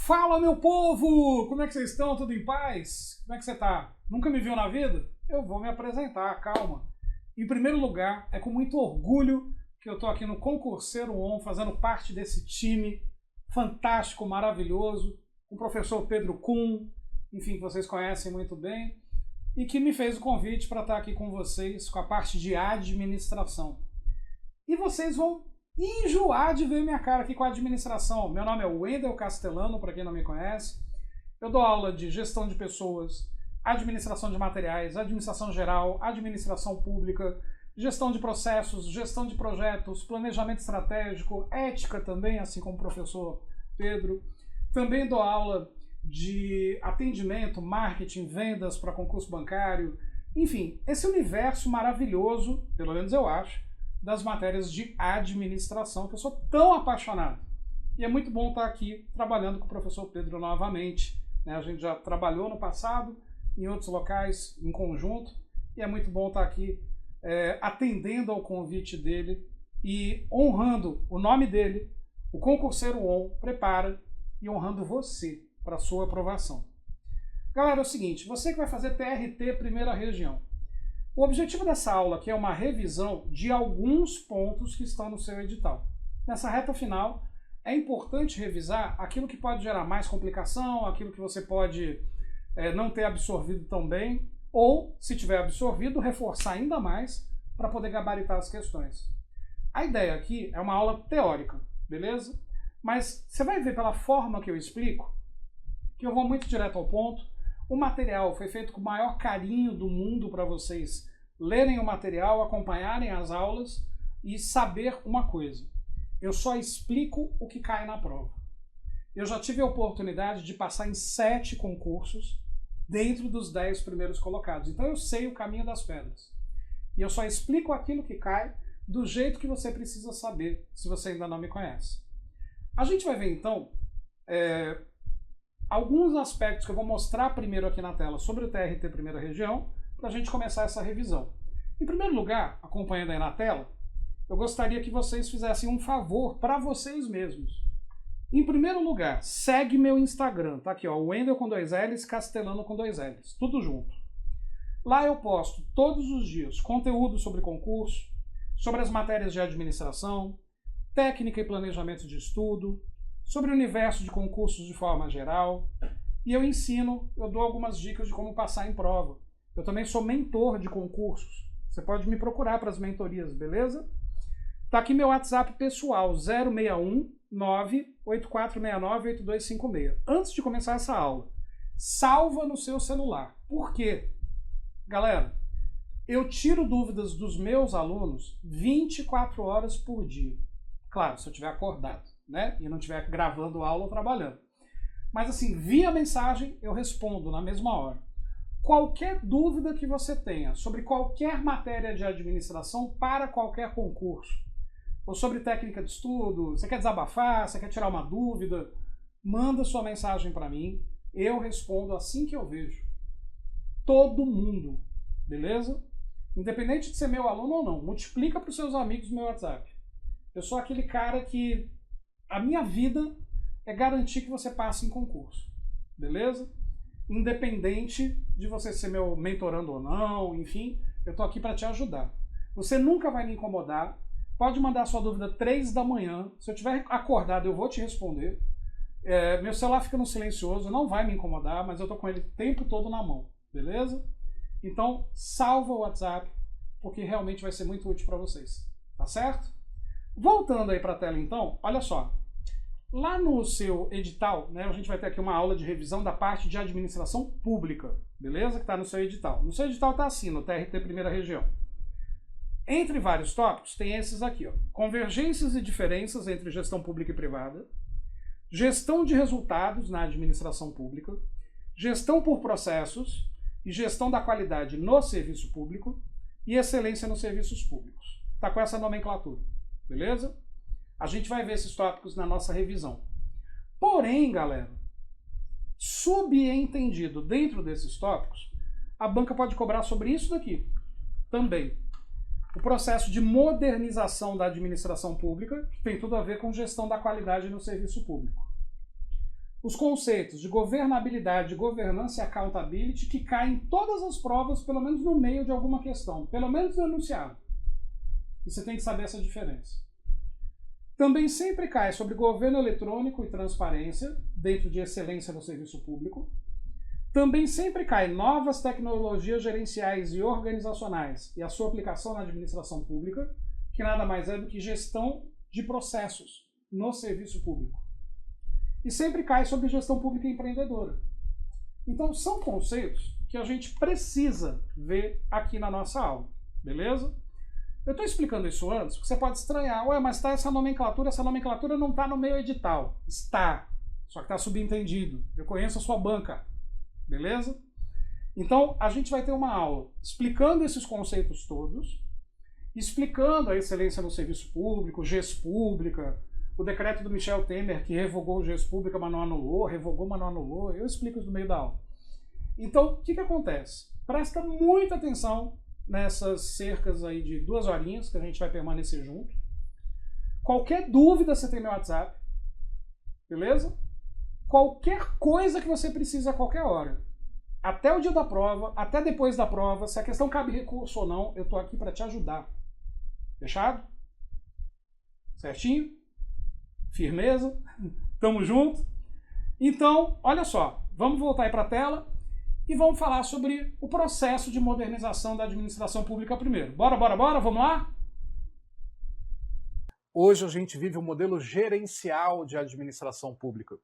Fala, meu povo! Como é que vocês estão? Tudo em paz? Como é que você tá? Nunca me viu na vida? Eu vou me apresentar, calma. Em primeiro lugar, é com muito orgulho que eu tô aqui no Concurseiro On, fazendo parte desse time fantástico, maravilhoso, com o professor Pedro Kuhn, enfim, que vocês conhecem muito bem, e que me fez o convite para estar aqui com vocês com a parte de administração. E vocês vão enjoar de ver minha cara aqui com a administração. Meu nome é Wendel Castellano, para quem não me conhece. Eu dou aula de gestão de pessoas, administração de materiais, administração geral, administração pública, gestão de processos, gestão de projetos, planejamento estratégico, ética também, assim como o professor Pedro. Também dou aula de atendimento, marketing, vendas para concurso bancário. Enfim, esse universo maravilhoso, pelo menos eu acho, das matérias de administração, que eu sou tão apaixonado. E é muito bom estar aqui trabalhando com o professor Pedro novamente. A gente já trabalhou no passado, em outros locais, em conjunto, e é muito bom estar aqui atendendo ao convite dele e honrando o nome dele, o Concurseiro On prepara, e honrando você para a sua aprovação. Galera, é o seguinte, você que vai fazer TRT Primeira Região, o objetivo dessa aula aqui é uma revisão de alguns pontos que estão no seu edital. Nessa reta final, é importante revisar aquilo que pode gerar mais complicação, aquilo que você pode não ter absorvido tão bem, ou, se tiver absorvido, reforçar ainda mais para poder gabaritar as questões. A ideia aqui é uma aula teórica, beleza? Mas você vai ver pela forma que eu explico, que eu vou muito direto ao ponto. O material foi feito com o maior carinho do mundo para vocês lerem o material, acompanharem as aulas e saber uma coisa. Eu só explico o que cai na prova. Eu já tive a oportunidade de passar em 7 concursos dentro dos 10 primeiros colocados. Então eu sei o caminho das pedras. E eu só explico aquilo que cai do jeito que você precisa saber, se você ainda não me conhece. A gente vai ver então alguns aspectos que eu vou mostrar primeiro aqui na tela sobre o TRT Primeira Região, para a gente começar essa revisão. Em primeiro lugar, acompanhando aí na tela, eu gostaria que vocês fizessem um favor para vocês mesmos. Em primeiro lugar, segue meu Instagram, tá aqui, ó, Wendel com 2 L's, Castellano com 2 L's, tudo junto. Lá eu posto todos os dias conteúdo sobre concurso, sobre as matérias de administração, técnica e planejamento de estudo, sobre o universo de concursos de forma geral, e eu ensino, eu dou algumas dicas de como passar em prova. Eu também sou mentor de concursos, você pode me procurar para as mentorias, beleza? Tá aqui meu WhatsApp pessoal, 061 98469 8256. Antes de começar essa aula, salva no seu celular. Por quê? Galera, eu tiro dúvidas dos meus alunos 24 horas por dia. Claro, se eu estiver acordado, né? E não estiver gravando aula ou trabalhando. Mas assim, via mensagem eu respondo na mesma hora. Qualquer dúvida que você tenha sobre qualquer matéria de administração para qualquer concurso, ou sobre técnica de estudo, você quer desabafar, você quer tirar uma dúvida, manda sua mensagem para mim, eu respondo assim que eu vejo. Todo mundo, beleza? Independente de ser meu aluno ou não, multiplica para os seus amigos no meu WhatsApp. Eu sou aquele cara que a minha vida é garantir que você passe em concurso, beleza? Independente de você ser meu mentorando ou não, enfim, eu tô aqui para te ajudar. Você nunca vai me incomodar, pode mandar sua dúvida 3 da manhã, se eu tiver acordado eu vou te responder. Meu celular fica no silencioso, não vai me incomodar, mas eu tô com ele o tempo todo na mão, beleza? Então, salva o WhatsApp, porque realmente vai ser muito útil para vocês, tá certo? Voltando aí para a tela então, olha só. Lá no seu edital, né, a gente vai ter aqui uma aula de revisão da parte de administração pública, beleza? Que está no seu edital. No seu edital está assim, no TRT Primeira Região. Entre vários tópicos, tem esses aqui, ó. Convergências e diferenças entre gestão pública e privada, gestão de resultados na administração pública, gestão por processos e gestão da qualidade no serviço público e excelência nos serviços públicos. Tá com essa nomenclatura, beleza? A gente vai ver esses tópicos na nossa revisão. Porém, galera, subentendido dentro desses tópicos, a banca pode cobrar sobre isso daqui também. O processo de modernização da administração pública, que tem tudo a ver com gestão da qualidade no serviço público. os conceitos de governabilidade, governança e accountability que caem em todas as provas, pelo menos no meio de alguma questão, pelo menos no enunciado. E você tem que saber essa diferença. Também sempre cai sobre governo eletrônico e transparência, dentro de excelência no serviço público. Também sempre cai novas tecnologias gerenciais e organizacionais e a sua aplicação na administração pública, que nada mais é do que gestão de processos no serviço público. E sempre cai sobre gestão pública empreendedora. Então são conceitos que a gente precisa ver aqui na nossa aula, beleza? Eu estou explicando isso antes, porque você pode estranhar, ué, mas está essa nomenclatura não está no meu edital. Está, só que está subentendido. Eu conheço a sua banca, beleza? Então a gente vai ter uma aula explicando esses conceitos todos, explicando a excelência no serviço público, GES pública, o decreto do Michel Temer que revogou o GES pública, mas não anulou, revogou, mas não anulou. Eu explico isso no meio da aula. Então, o que acontece? Presta muita atenção nessas cercas aí de 2 horinhas que a gente vai permanecer junto. Qualquer dúvida você tem no WhatsApp, beleza? Qualquer coisa que você precisa a qualquer hora. Até o dia da prova, até depois da prova, se a questão cabe recurso ou não, eu tô aqui para te ajudar. Fechado? Certinho? Firmeza? Tamo junto? Então, olha só, vamos voltar aí para a tela e vamos falar sobre o processo de modernização da administração pública primeiro. Bora, vamos lá? Hoje a gente vive um modelo gerencial de administração pública.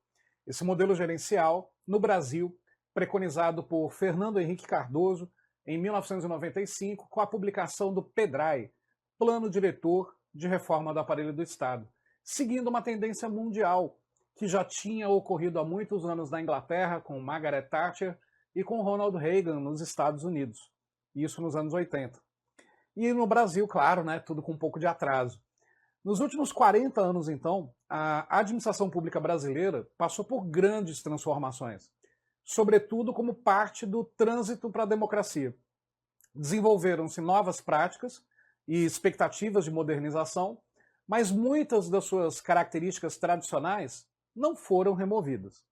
Esse modelo gerencial, no Brasil, preconizado por Fernando Henrique Cardoso em 1995, com a publicação do PDRAE, Plano Diretor de Reforma do Aparelho do Estado, seguindo uma tendência mundial que já tinha ocorrido há muitos anos na Inglaterra, com Margaret Thatcher, e com Ronald Reagan nos Estados Unidos, isso nos anos 80. E no Brasil, claro, né, tudo com um pouco de atraso. Nos últimos 40 anos, então, a administração pública brasileira passou por grandes transformações, sobretudo como parte do trânsito para a democracia. Desenvolveram-se novas práticas e expectativas de modernização, mas muitas das suas características tradicionais não foram removidas.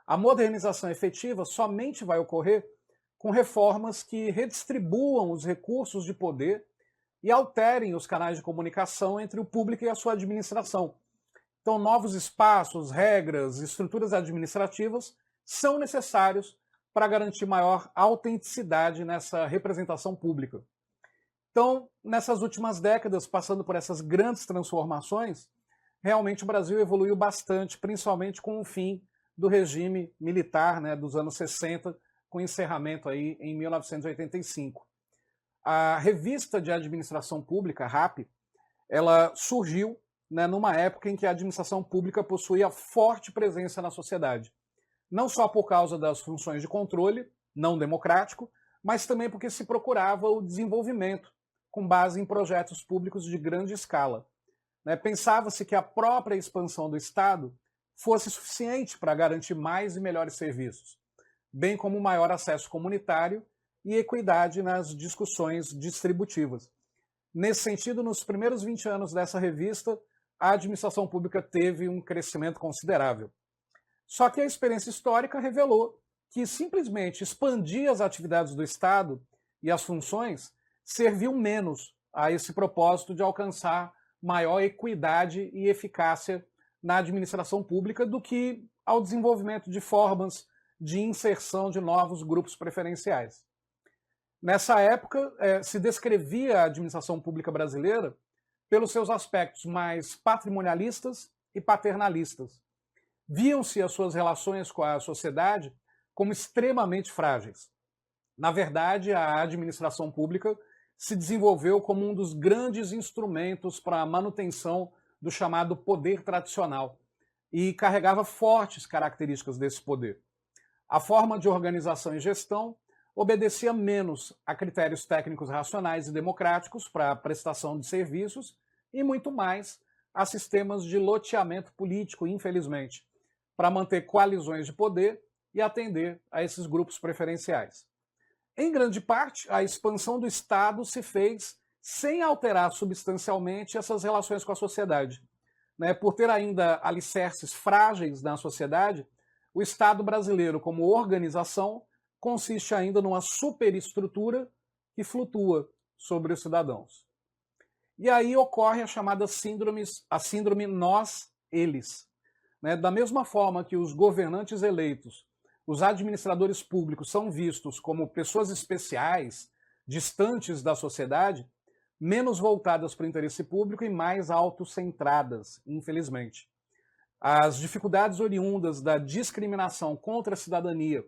A modernização efetiva somente vai ocorrer com reformas que redistribuam os recursos de poder e alterem os canais de comunicação entre o público e a sua administração. Então, novos espaços, regras, estruturas administrativas são necessários para garantir maior autenticidade nessa representação pública. Então, nessas últimas décadas, passando por essas grandes transformações, realmente o Brasil evoluiu bastante, principalmente com o fim do regime militar, né, dos anos 60, com encerramento aí em 1985. A revista de administração pública, RAP, ela surgiu, né, numa época em que a administração pública possuía forte presença na sociedade. Não só por causa das funções de controle, não democrático, mas também porque se procurava o desenvolvimento com base em projetos públicos de grande escala. Né, pensava-se que a própria expansão do Estado fosse suficiente para garantir mais e melhores serviços, bem como maior acesso comunitário e equidade nas discussões distributivas. Nesse sentido, nos primeiros 20 anos dessa revista, a administração pública teve um crescimento considerável. Só que a experiência histórica revelou que simplesmente expandir as atividades do Estado e as funções serviu menos a esse propósito de alcançar maior equidade e eficácia na administração pública do que ao desenvolvimento de formas de inserção de novos grupos preferenciais. Nessa época, se descrevia a administração pública brasileira pelos seus aspectos mais patrimonialistas e paternalistas. Viam-se as suas relações com a sociedade como extremamente frágeis. Na verdade, a administração pública se desenvolveu como um dos grandes instrumentos para a manutenção do chamado poder tradicional e carregava fortes características desse poder. A forma de organização e gestão obedecia menos a critérios técnicos racionais e democráticos para a prestação de serviços e muito mais a sistemas de loteamento político, infelizmente, para manter coalizões de poder e atender a esses grupos preferenciais. Em grande parte, a expansão do Estado se fez sem alterar substancialmente essas relações com a sociedade. Por ter ainda alicerces frágeis na sociedade, o Estado brasileiro, como organização, consiste ainda numa superestrutura que flutua sobre os cidadãos. E aí ocorre a chamada síndrome nós-eles. Né? Da mesma forma que os governantes eleitos, os administradores públicos são vistos como pessoas especiais, distantes da sociedade, menos voltadas para o interesse público e mais autocentradas, infelizmente. As dificuldades oriundas da discriminação contra a cidadania,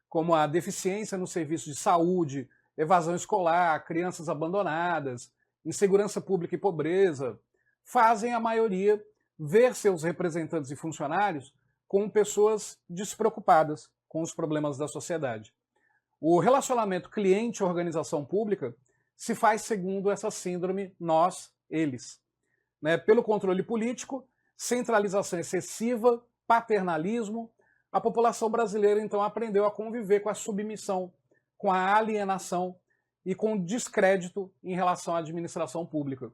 como a deficiência no serviço de saúde, evasão escolar, crianças abandonadas, insegurança pública e pobreza, fazem a maioria ver seus representantes e funcionários como pessoas despreocupadas com os problemas da sociedade. O relacionamento cliente-organização pública se faz segundo essa síndrome nós-eles. Né? Pelo controle político, centralização excessiva, paternalismo, a população brasileira então aprendeu a conviver com a submissão, com a alienação e com o descrédito em relação à administração pública.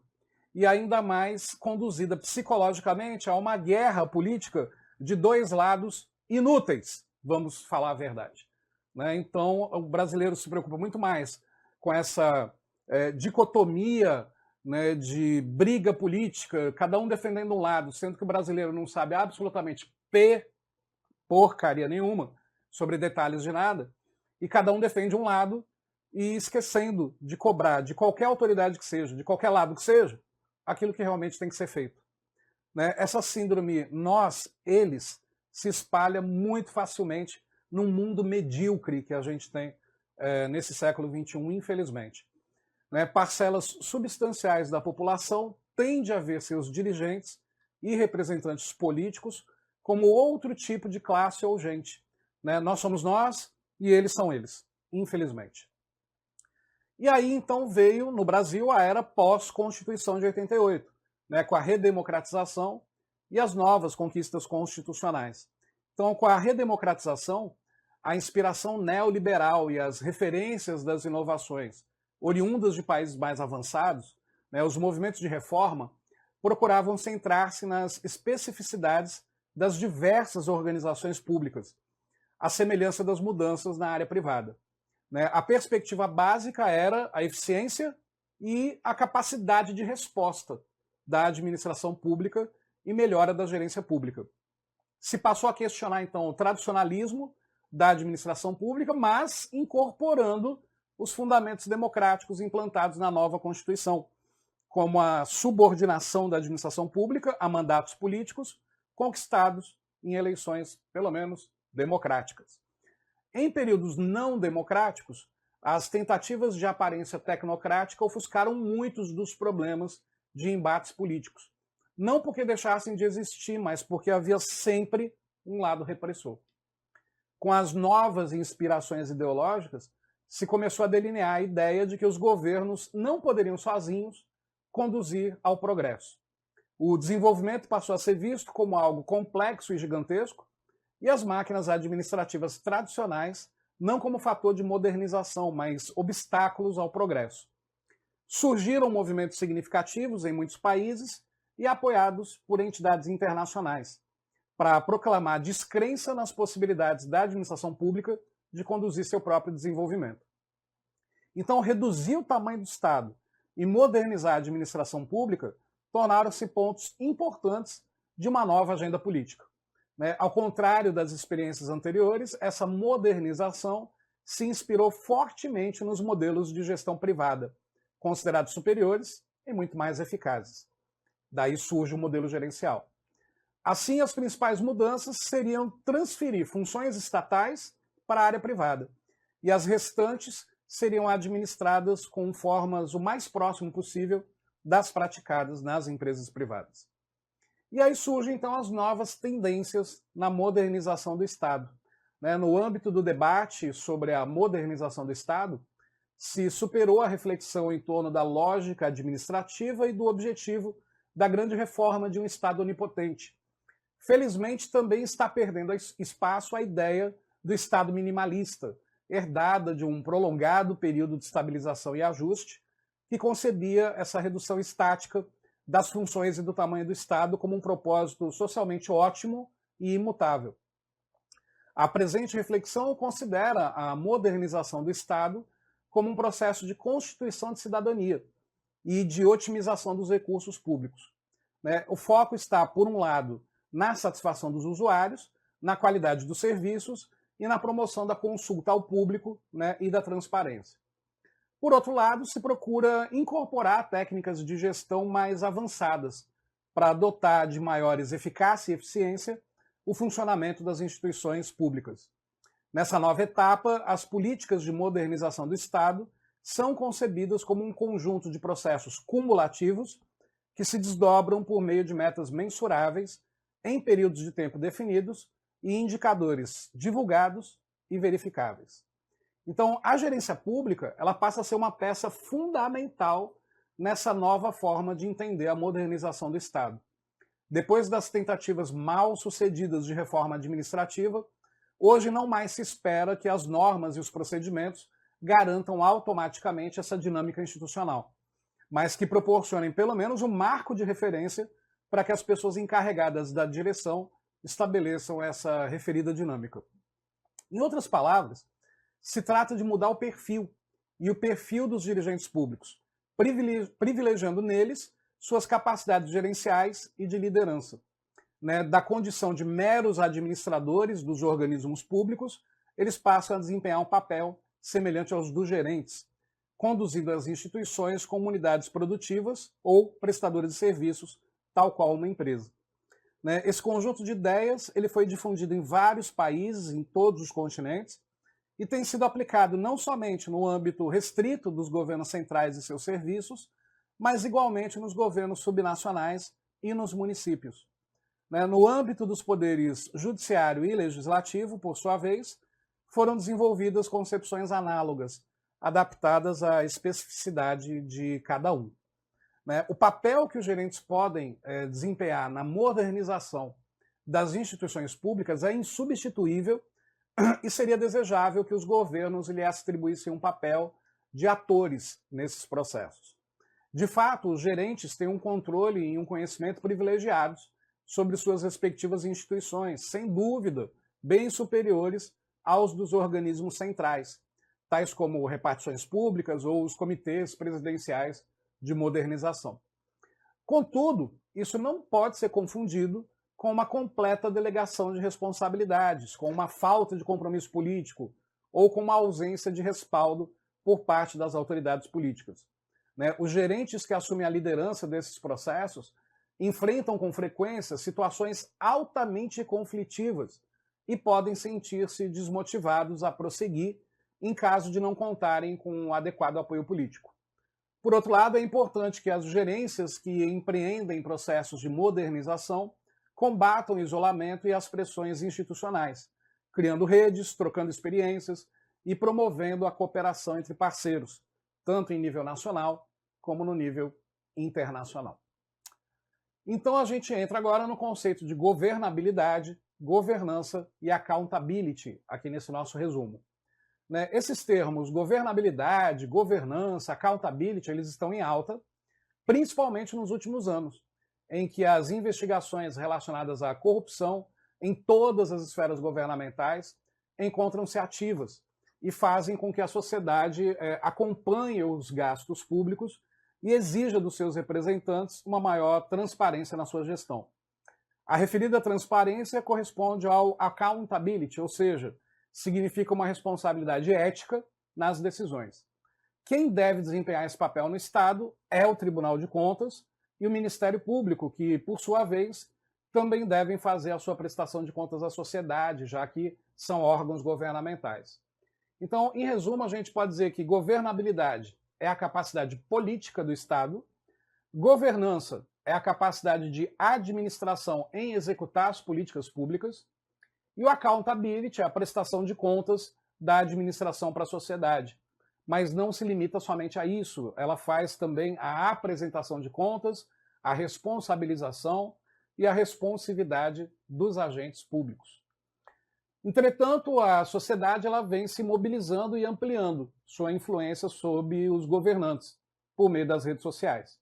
E ainda mais conduzida psicologicamente a uma guerra política de dois lados inúteis, vamos falar a verdade. Né? Então, o brasileiro se preocupa muito mais com essa dicotomia, né, de briga política, cada um defendendo um lado, sendo que o brasileiro não sabe absolutamente porcaria nenhuma sobre detalhes de nada, e cada um defende um lado e esquecendo de cobrar de qualquer autoridade que seja, de qualquer lado que seja, aquilo que realmente tem que ser feito. Né? Essa síndrome nós-eles se espalha muito facilmente num mundo medíocre que a gente tem nesse século XXI, infelizmente. Né? Parcelas substanciais da população tendem a ver seus dirigentes e representantes políticos como outro tipo de classe ou gente. Né? Nós somos nós e eles são eles, infelizmente. E aí, então, veio no Brasil a era pós-Constituição de 88, né? Com a redemocratização e as novas conquistas constitucionais. Então, com a redemocratização, a inspiração neoliberal e as referências das inovações oriundas de países mais avançados, né, os movimentos de reforma, procuravam centrar-se nas especificidades das diversas organizações públicas, à semelhança das mudanças na área privada. Né? A perspectiva básica era a eficiência e a capacidade de resposta da administração pública e melhora da gerência pública. Se passou a questionar, então, o tradicionalismo da administração pública, mas incorporando os fundamentos democráticos implantados na nova Constituição, como a subordinação da administração pública a mandatos políticos conquistados em eleições, pelo menos, democráticas. Em períodos não democráticos, as tentativas de aparência tecnocrática ofuscaram muitos dos problemas de embates políticos. Não porque deixassem de existir, mas porque havia sempre um lado repressor. Com as novas inspirações ideológicas, se começou a delinear a ideia de que os governos não poderiam sozinhos conduzir ao progresso. O desenvolvimento passou a ser visto como algo complexo e gigantesco, e as máquinas administrativas tradicionais não como fator de modernização, mas obstáculos ao progresso. Surgiram movimentos significativos em muitos países e apoiados por entidades internacionais, para proclamar descrença nas possibilidades da administração pública de conduzir seu próprio desenvolvimento. Então, reduzir o tamanho do Estado e modernizar a administração pública tornaram-se pontos importantes de uma nova agenda política. Né? Ao contrário das experiências anteriores, essa modernização se inspirou fortemente nos modelos de gestão privada, considerados superiores e muito mais eficazes. Daí surge o modelo gerencial. Assim, as principais mudanças seriam transferir funções estatais para a área privada, e as restantes seriam administradas com formas o mais próximo possível das praticadas nas empresas privadas. E aí surgem, então, as novas tendências na modernização do Estado. No âmbito do debate sobre a modernização do Estado, se superou a reflexão em torno da lógica administrativa e do objetivo da grande reforma de um Estado onipotente. Felizmente, também está perdendo espaço a ideia do Estado minimalista, herdada de um prolongado período de estabilização e ajuste, que concebia essa redução estática das funções e do tamanho do Estado como um propósito socialmente ótimo e imutável. A presente reflexão considera a modernização do Estado como um processo de constituição de cidadania e de otimização dos recursos públicos. O foco está, por um lado, na satisfação dos usuários, na qualidade dos serviços e na promoção da consulta ao público, e da transparência. Por outro lado, se procura incorporar técnicas de gestão mais avançadas para dotar de maiores eficácia e eficiência o funcionamento das instituições públicas. Nessa nova etapa, as políticas de modernização do Estado são concebidas como um conjunto de processos cumulativos que se desdobram por meio de metas mensuráveis em períodos de tempo definidos e indicadores divulgados e verificáveis. Então, a gerência pública ela passa a ser uma peça fundamental nessa nova forma de entender a modernização do Estado. Depois das tentativas mal sucedidas de reforma administrativa, hoje não mais se espera que as normas e os procedimentos garantam automaticamente essa dinâmica institucional, mas que proporcionem pelo menos um marco de referência para que as pessoas encarregadas da direção estabeleçam essa referida dinâmica. Em outras palavras, se trata de mudar o perfil dos dirigentes públicos, privilegiando neles suas capacidades gerenciais e de liderança. Da condição de meros administradores dos organismos públicos, eles passam a desempenhar um papel semelhante aos dos gerentes, conduzindo as instituições como unidades produtivas ou prestadores de serviços, tal qual uma empresa. Esse conjunto de ideias ele foi difundido em vários países, em todos os continentes, e tem sido aplicado não somente no âmbito restrito dos governos centrais e seus serviços, mas igualmente nos governos subnacionais e nos municípios. No âmbito dos poderes judiciário e legislativo, por sua vez, foram desenvolvidas concepções análogas, adaptadas à especificidade de cada um. O papel que os gerentes podem desempenhar na modernização das instituições públicas é insubstituível e seria desejável que os governos lhe atribuíssem um papel de atores nesses processos. De fato, os gerentes têm um controle e um conhecimento privilegiados sobre suas respectivas instituições, sem dúvida, bem superiores aos dos organismos centrais, tais como repartições públicas ou os comitês presidenciais de modernização. Contudo, isso não pode ser confundido com uma completa delegação de responsabilidades, com uma falta de compromisso político ou com uma ausência de respaldo por parte das autoridades políticas. Os gerentes que assumem a liderança desses processos enfrentam com frequência situações altamente conflitivas e podem sentir-se desmotivados a prosseguir em caso de não contarem com um adequado apoio político. Por outro lado, é importante que as gerências que empreendem processos de modernização combatam o isolamento e as pressões institucionais, criando redes, trocando experiências e promovendo a cooperação entre parceiros, tanto em nível nacional como no nível internacional. Então a gente entra agora no conceito de governabilidade, governança e accountability, aqui nesse nosso resumo. Esses termos, governabilidade, governança, accountability, eles estão em alta, principalmente nos últimos anos, em que as investigações relacionadas à corrupção em todas as esferas governamentais encontram-se ativas e fazem com que a sociedade acompanhe os gastos públicos e exija dos seus representantes uma maior transparência na sua gestão. A referida transparência corresponde ao accountability, ou seja, significa uma responsabilidade ética nas decisões. Quem deve desempenhar esse papel no Estado é o Tribunal de Contas e o Ministério Público, que, por sua vez, também devem fazer a sua prestação de contas à sociedade, já que são órgãos governamentais. Então, em resumo, a gente pode dizer que governabilidade é a capacidade política do Estado, governança é a capacidade de administração em executar as políticas públicas, e o accountability é a prestação de contas da administração para a sociedade. Mas não se limita somente a isso, ela faz também a apresentação de contas, a responsabilização e a responsividade dos agentes públicos. Entretanto, a sociedade ela vem se mobilizando e ampliando sua influência sobre os governantes por meio das redes sociais.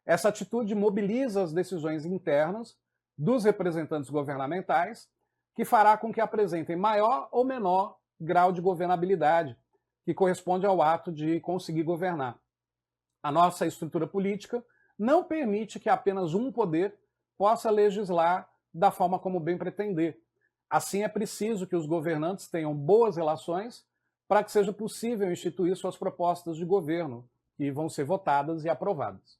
Essa atitude mobiliza as decisões internas dos representantes governamentais, que fará com que apresentem maior ou menor grau de governabilidade, que corresponde ao ato de conseguir governar. A nossa estrutura política não permite que apenas um poder possa legislar da forma como bem pretender. Assim, é preciso que os governantes tenham boas relações para que seja possível instituir suas propostas de governo, que vão ser votadas e aprovadas.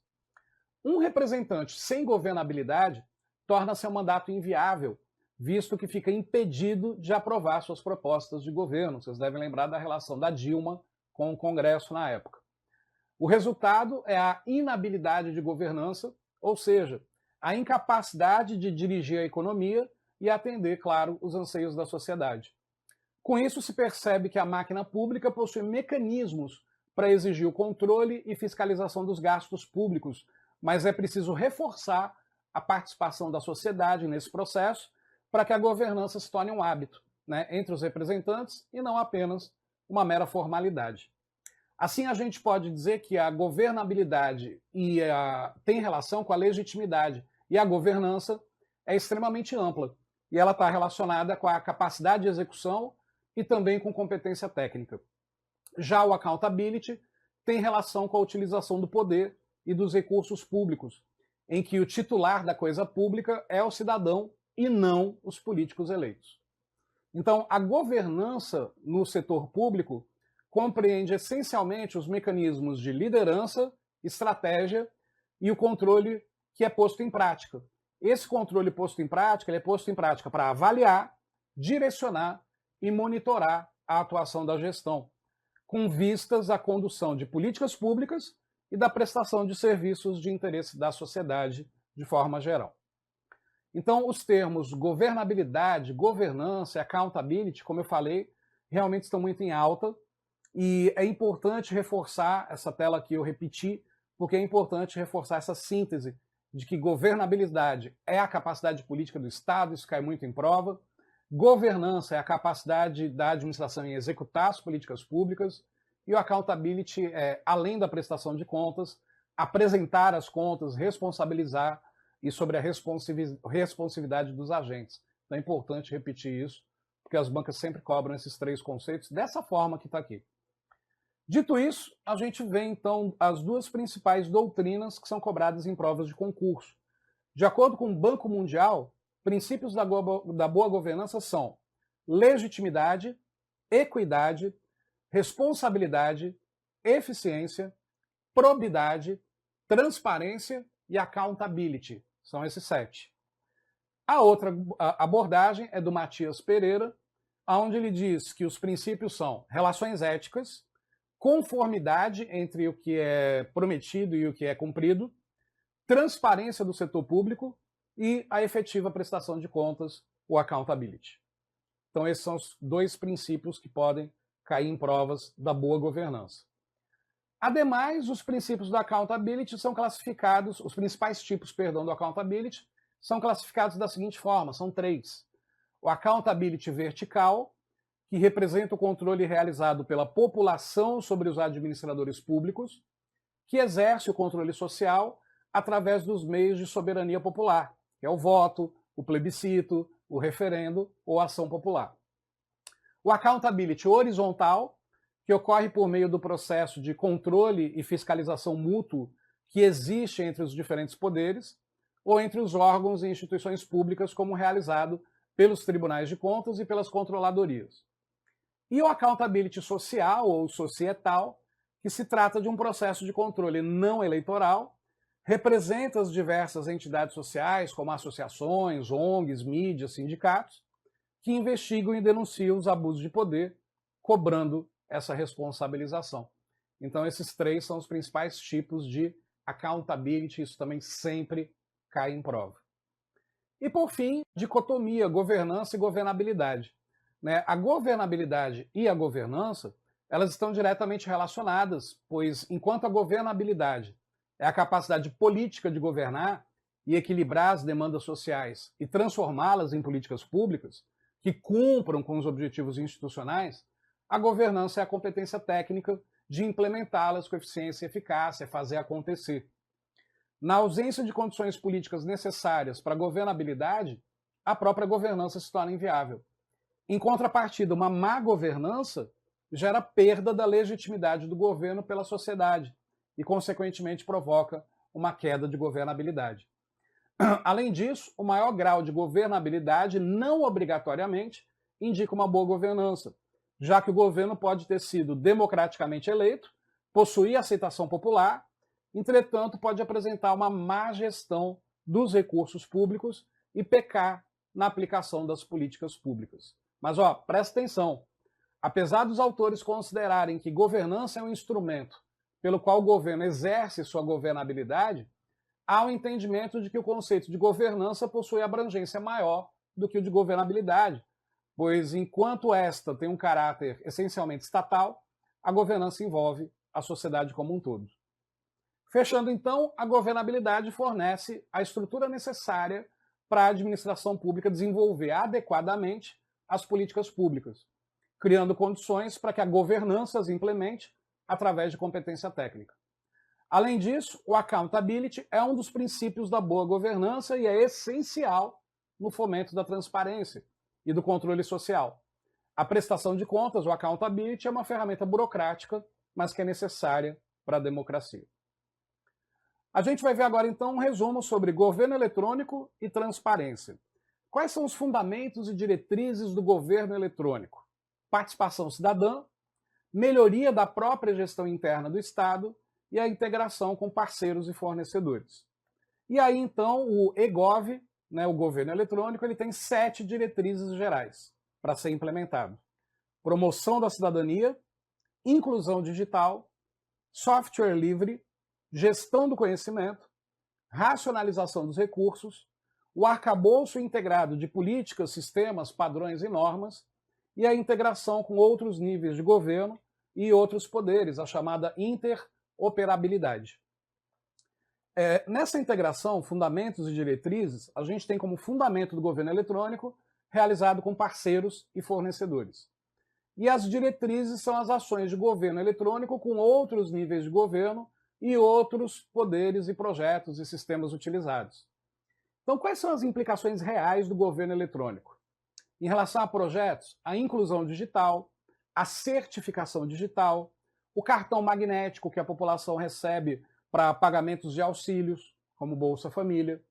Um representante sem governabilidade torna seu mandato inviável, visto que fica impedido de aprovar suas propostas de governo. Vocês devem lembrar da relação da Dilma com o Congresso na época. O resultado é a inabilidade de governança, ou seja, a incapacidade de dirigir a economia e atender, claro, os anseios da sociedade. Com isso, se percebe que a máquina pública possui mecanismos para exigir o controle e fiscalização dos gastos públicos, mas é preciso reforçar a participação da sociedade nesse processo para que a governança se torne um hábito, né, entre os representantes e não apenas uma mera formalidade. Assim, a gente pode dizer que a governabilidade tem relação com a legitimidade e a governança é extremamente ampla e ela está relacionada com a capacidade de execução e também com competência técnica. Já o accountability tem relação com a utilização do poder e dos recursos públicos, em que o titular da coisa pública é o cidadão e não os políticos eleitos. Então, a governança no setor público compreende essencialmente os mecanismos de liderança, estratégia e o controle que é posto em prática. Esse controle posto em prática, ele é posto em prática para avaliar, direcionar e monitorar a atuação da gestão, com vistas à condução de políticas públicas e da prestação de serviços de interesse da sociedade de forma geral. Então, os termos governabilidade, governança e accountability, como eu falei, realmente estão muito em alta e é importante reforçar essa tela que eu repeti, porque é importante reforçar essa síntese de que governabilidade é a capacidade política do Estado, isso cai muito em prova, governança é a capacidade da administração em executar as políticas públicas, e o accountability é, além da prestação de contas, apresentar as contas, responsabilizar e sobre a responsividade dos agentes. Então é importante repetir isso, porque as bancas sempre cobram esses três conceitos dessa forma que está aqui. Dito isso, a gente vê então as duas principais doutrinas que são cobradas em provas de concurso. De acordo com o Banco Mundial, princípios da boa governança são legitimidade, equidade, responsabilidade, eficiência, probidade, transparência e accountability. São esses 7. A outra abordagem é do Matias Pereira, onde ele diz que os princípios são relações éticas, conformidade entre o que é prometido e o que é cumprido, transparência do setor público e a efetiva prestação de contas, o accountability. Então esses são os dois princípios que podem cair em provas da boa governança. Ademais, os princípios do accountability são classificados, os principais tipos, do accountability, são classificados da seguinte forma, são 3. O accountability vertical, que representa o controle realizado pela população sobre os administradores públicos, que exerce o controle social através dos meios de soberania popular, que é o voto, o plebiscito, o referendo ou a ação popular. O accountability horizontal, que ocorre por meio do processo de controle e fiscalização mútuo que existe entre os diferentes poderes ou entre os órgãos e instituições públicas, como realizado pelos tribunais de contas e pelas controladorias. E o accountability social ou societal, que se trata de um processo de controle não eleitoral, representa as diversas entidades sociais, como associações, ONGs, mídias, sindicatos, que investigam e denunciam os abusos de poder, cobrando essa responsabilização. Então, esses 3 são os principais tipos de accountability, isso também sempre cai em prova. E, por fim, dicotomia, governança e governabilidade. A governabilidade e a governança, elas estão diretamente relacionadas, pois enquanto a governabilidade é a capacidade política de governar e equilibrar as demandas sociais e transformá-las em políticas públicas que cumpram com os objetivos institucionais, a governança é a competência técnica de implementá-las com eficiência e eficácia, fazer acontecer. Na ausência de condições políticas necessárias para a governabilidade, a própria governança se torna inviável. Em contrapartida, uma má governança gera perda da legitimidade do governo pela sociedade e, consequentemente, provoca uma queda de governabilidade. Além disso, o maior grau de governabilidade não obrigatoriamente indica uma boa governança, já que o governo pode ter sido democraticamente eleito, possuir aceitação popular, entretanto, pode apresentar uma má gestão dos recursos públicos e pecar na aplicação das políticas públicas. Mas, presta atenção. Apesar dos autores considerarem que governança é um instrumento pelo qual o governo exerce sua governabilidade, há o entendimento de que o conceito de governança possui abrangência maior do que o de governabilidade, pois enquanto esta tem um caráter essencialmente estatal, a governança envolve a sociedade como um todo. Fechando então, a governabilidade fornece a estrutura necessária para a administração pública desenvolver adequadamente as políticas públicas, criando condições para que a governança as implemente através de competência técnica. Além disso, o accountability é um dos princípios da boa governança e é essencial no fomento da transparência e do controle social. A prestação de contas, o accountability, é uma ferramenta burocrática, mas que é necessária para a democracia. A gente vai ver agora, então, um resumo sobre governo eletrônico e transparência. Quais são os fundamentos e diretrizes do governo eletrônico? Participação cidadã, melhoria da própria gestão interna do Estado e a integração com parceiros e fornecedores. E aí, então, o eGov, o governo eletrônico, ele tem 7 diretrizes gerais para ser implementado. Promoção da cidadania, inclusão digital, software livre, gestão do conhecimento, racionalização dos recursos, o arcabouço integrado de políticas, sistemas, padrões e normas, e a integração com outros níveis de governo e outros poderes, a chamada interoperabilidade. Nessa integração, fundamentos e diretrizes, a gente tem como fundamento do governo eletrônico realizado com parceiros e fornecedores. E as diretrizes são as ações de governo eletrônico com outros níveis de governo e outros poderes e projetos e sistemas utilizados. Então, quais são as implicações reais do governo eletrônico? Em relação a projetos, a inclusão digital, a certificação digital, o cartão magnético que a população recebe para pagamentos de auxílios, como Bolsa Família,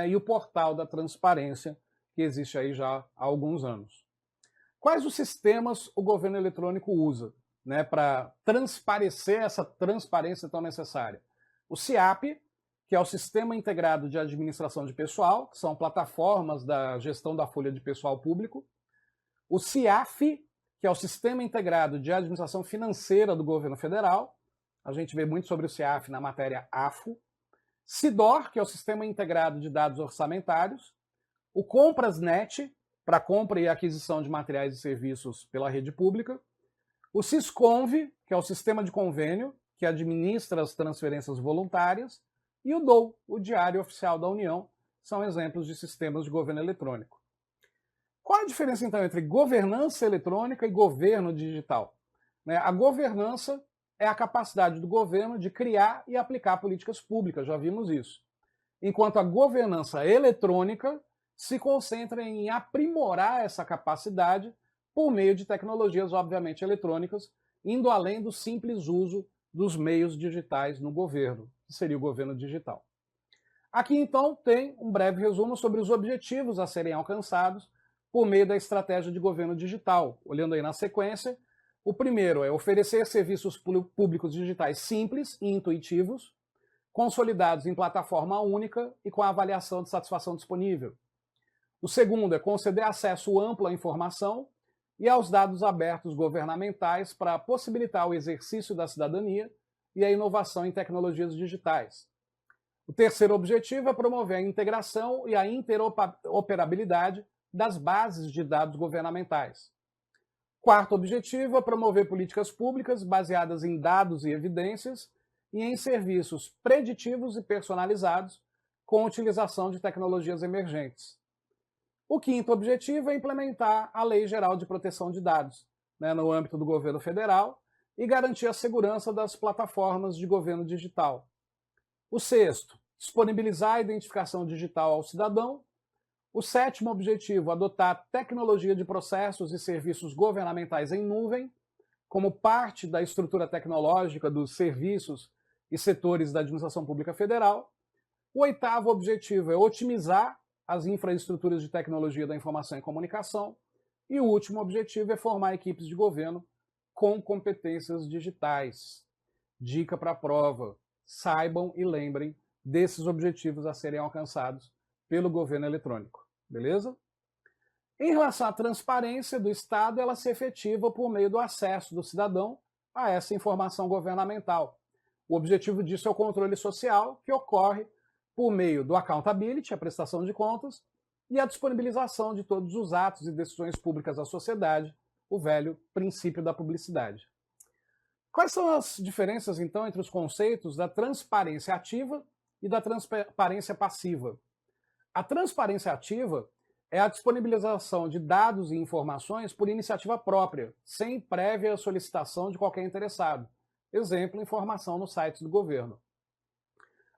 e o portal da transparência, que existe aí já há alguns anos. Quais os sistemas o governo eletrônico usa para transparecer essa transparência tão necessária? O SIAP, que é o Sistema Integrado de Administração de Pessoal, que são plataformas da gestão da folha de pessoal público. O CIAF, que é o Sistema Integrado de Administração Financeira do Governo Federal. A gente vê muito sobre o CIAF na matéria AFO. SIDOR, que é o Sistema Integrado de Dados Orçamentários. O ComprasNet, para compra e aquisição de materiais e serviços pela rede pública. O SISCONV, que é o Sistema de Convênio, que administra as transferências voluntárias. E o DOU, o Diário Oficial da União, são exemplos de sistemas de governo eletrônico. Qual a diferença, então, entre governança eletrônica e governo digital? A governança é a capacidade do governo de criar e aplicar políticas públicas, já vimos isso. Enquanto a governança eletrônica se concentra em aprimorar essa capacidade por meio de tecnologias, obviamente, eletrônicas, indo além do simples uso dos meios digitais no governo, que seria o governo digital. Aqui, então, tem um breve resumo sobre os objetivos a serem alcançados por meio da estratégia de governo digital. Olhando aí na sequência, o primeiro é oferecer serviços públicos digitais simples e intuitivos, consolidados em plataforma única e com a avaliação de satisfação disponível. O segundo é conceder acesso amplo à informação e aos dados abertos governamentais para possibilitar o exercício da cidadania e a inovação em tecnologias digitais. O terceiro objetivo é promover a integração e a interoperabilidade das bases de dados governamentais. Quarto objetivo é promover políticas públicas baseadas em dados e evidências e em serviços preditivos e personalizados com utilização de tecnologias emergentes. O quinto objetivo é implementar a Lei Geral de Proteção de Dados, no âmbito do governo federal e garantir a segurança das plataformas de governo digital. O sexto, disponibilizar a identificação digital ao cidadão. O sétimo objetivo, adotar tecnologia de processos e serviços governamentais em nuvem, como parte da estrutura tecnológica dos serviços e setores da administração pública federal. O oitavo objetivo é otimizar as infraestruturas de tecnologia da informação e comunicação. E o último objetivo é formar equipes de governo com competências digitais. Dica para a prova: saibam e lembrem desses objetivos a serem alcançados pelo governo eletrônico. Beleza? Em relação à transparência do Estado, ela se efetiva por meio do acesso do cidadão a essa informação governamental. O objetivo disso é o controle social, que ocorre por meio do accountability, a prestação de contas, e a disponibilização de todos os atos e decisões públicas à sociedade, o velho princípio da publicidade. Quais são as diferenças, então, entre os conceitos da transparência ativa e da transparência passiva? A transparência ativa é a disponibilização de dados e informações por iniciativa própria, sem prévia solicitação de qualquer interessado. Exemplo, informação nos sites do governo.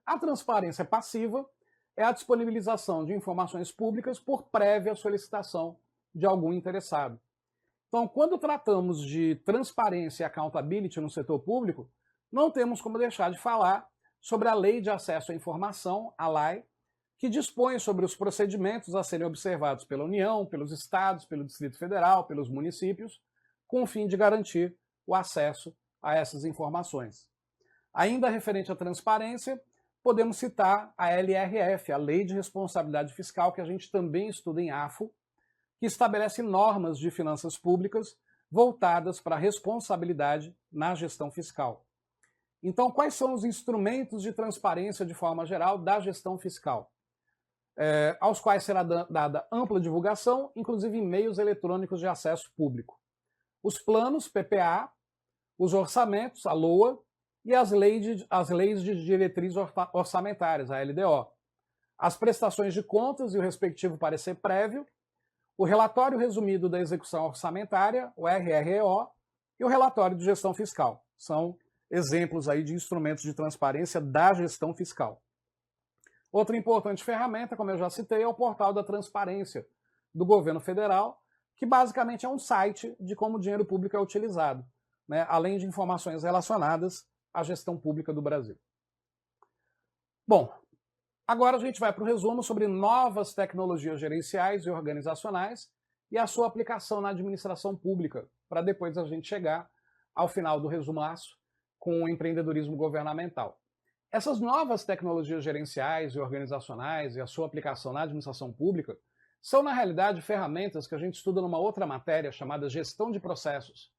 A transparência passiva é a disponibilização de informações públicas por prévia solicitação de algum interessado. Então, quando tratamos de transparência e accountability no setor público, não temos como deixar de falar sobre a Lei de Acesso à Informação, a LAI, que dispõe sobre os procedimentos a serem observados pela União, pelos estados, pelo Distrito Federal, pelos municípios, com o fim de garantir o acesso a essas informações. Ainda referente à transparência, podemos citar a LRF, a Lei de Responsabilidade Fiscal, que a gente também estuda em AFO, que estabelece normas de finanças públicas voltadas para a responsabilidade na gestão fiscal. Então, quais são os instrumentos de transparência, de forma geral, da gestão fiscal? Aos quais será dada ampla divulgação, inclusive em meios eletrônicos de acesso público. Os planos, PPA, os orçamentos, a LOA, e as leis de diretriz orçamentárias, a LDO. As prestações de contas e o respectivo parecer prévio, o relatório resumido da execução orçamentária, o RREO, e o relatório de gestão fiscal. São exemplos aí de instrumentos de transparência da gestão fiscal. Outra importante ferramenta, como eu já citei, é o Portal da Transparência do Governo Federal, que basicamente é um site de como o dinheiro público é utilizado, né, além de informações relacionadas à gestão pública do Brasil. Bom, agora a gente vai para o resumo sobre novas tecnologias gerenciais e organizacionais e a sua aplicação na administração pública, para depois a gente chegar ao final do resumaço com o empreendedorismo governamental. Essas novas tecnologias gerenciais e organizacionais e a sua aplicação na administração pública são, na realidade, ferramentas que a gente estuda numa outra matéria chamada gestão de processos.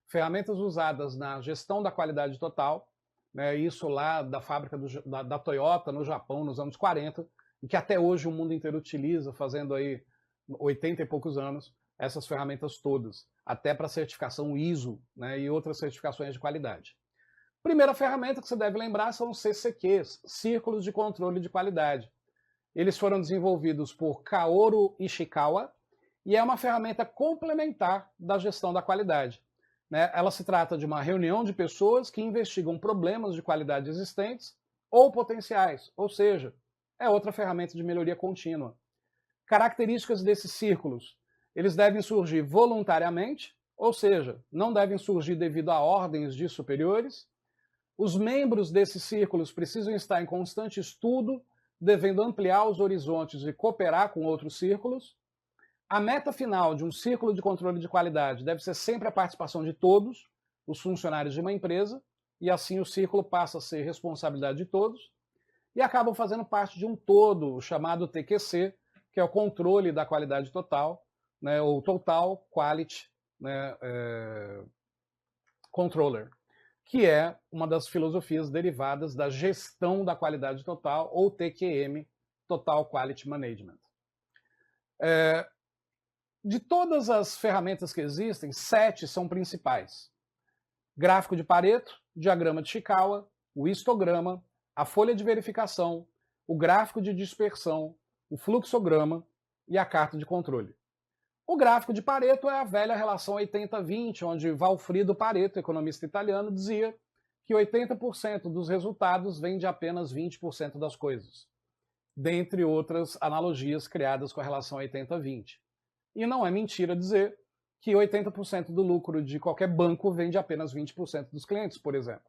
Ferramentas usadas na gestão da qualidade total, né, isso lá da fábrica da Toyota no Japão nos anos 40, e que até hoje o mundo inteiro utiliza, fazendo aí 80 e poucos anos, essas ferramentas todas, até para certificação ISO, né, e outras certificações de qualidade. Primeira ferramenta que você deve lembrar são os CCQs, Círculos de Controle de Qualidade. Eles foram desenvolvidos por Kaoru Ishikawa e é uma ferramenta complementar da gestão da qualidade. Ela se trata de uma reunião de pessoas que investigam problemas de qualidade existentes ou potenciais, ou seja, é outra ferramenta de melhoria contínua. Características desses círculos: eles devem surgir voluntariamente, ou seja, não devem surgir devido a ordens de superiores. Os membros desses círculos precisam estar em constante estudo, devendo ampliar os horizontes e cooperar com outros círculos. A meta final de um círculo de controle de qualidade deve ser sempre a participação de todos os funcionários de uma empresa, e assim o círculo passa a ser responsabilidade de todos, e acabam fazendo parte de um todo, o chamado TQC, que é o controle da qualidade total, né, ou Total Quality, né, Controller, que é uma das filosofias derivadas da gestão da qualidade total, ou TQM, Total Quality Management. De todas as ferramentas que existem, 7 são principais: gráfico de Pareto, diagrama de Chikawa, o histograma, a folha de verificação, o gráfico de dispersão, o fluxograma e a carta de controle. O gráfico de Pareto é a velha relação 80-20, onde Valfrido Pareto, economista italiano, dizia que 80% dos resultados vem de apenas 20% das coisas. dentre outras analogias criadas com a relação 80-20. E não é mentira dizer que 80% do lucro de qualquer banco vem de apenas 20% dos clientes, por exemplo.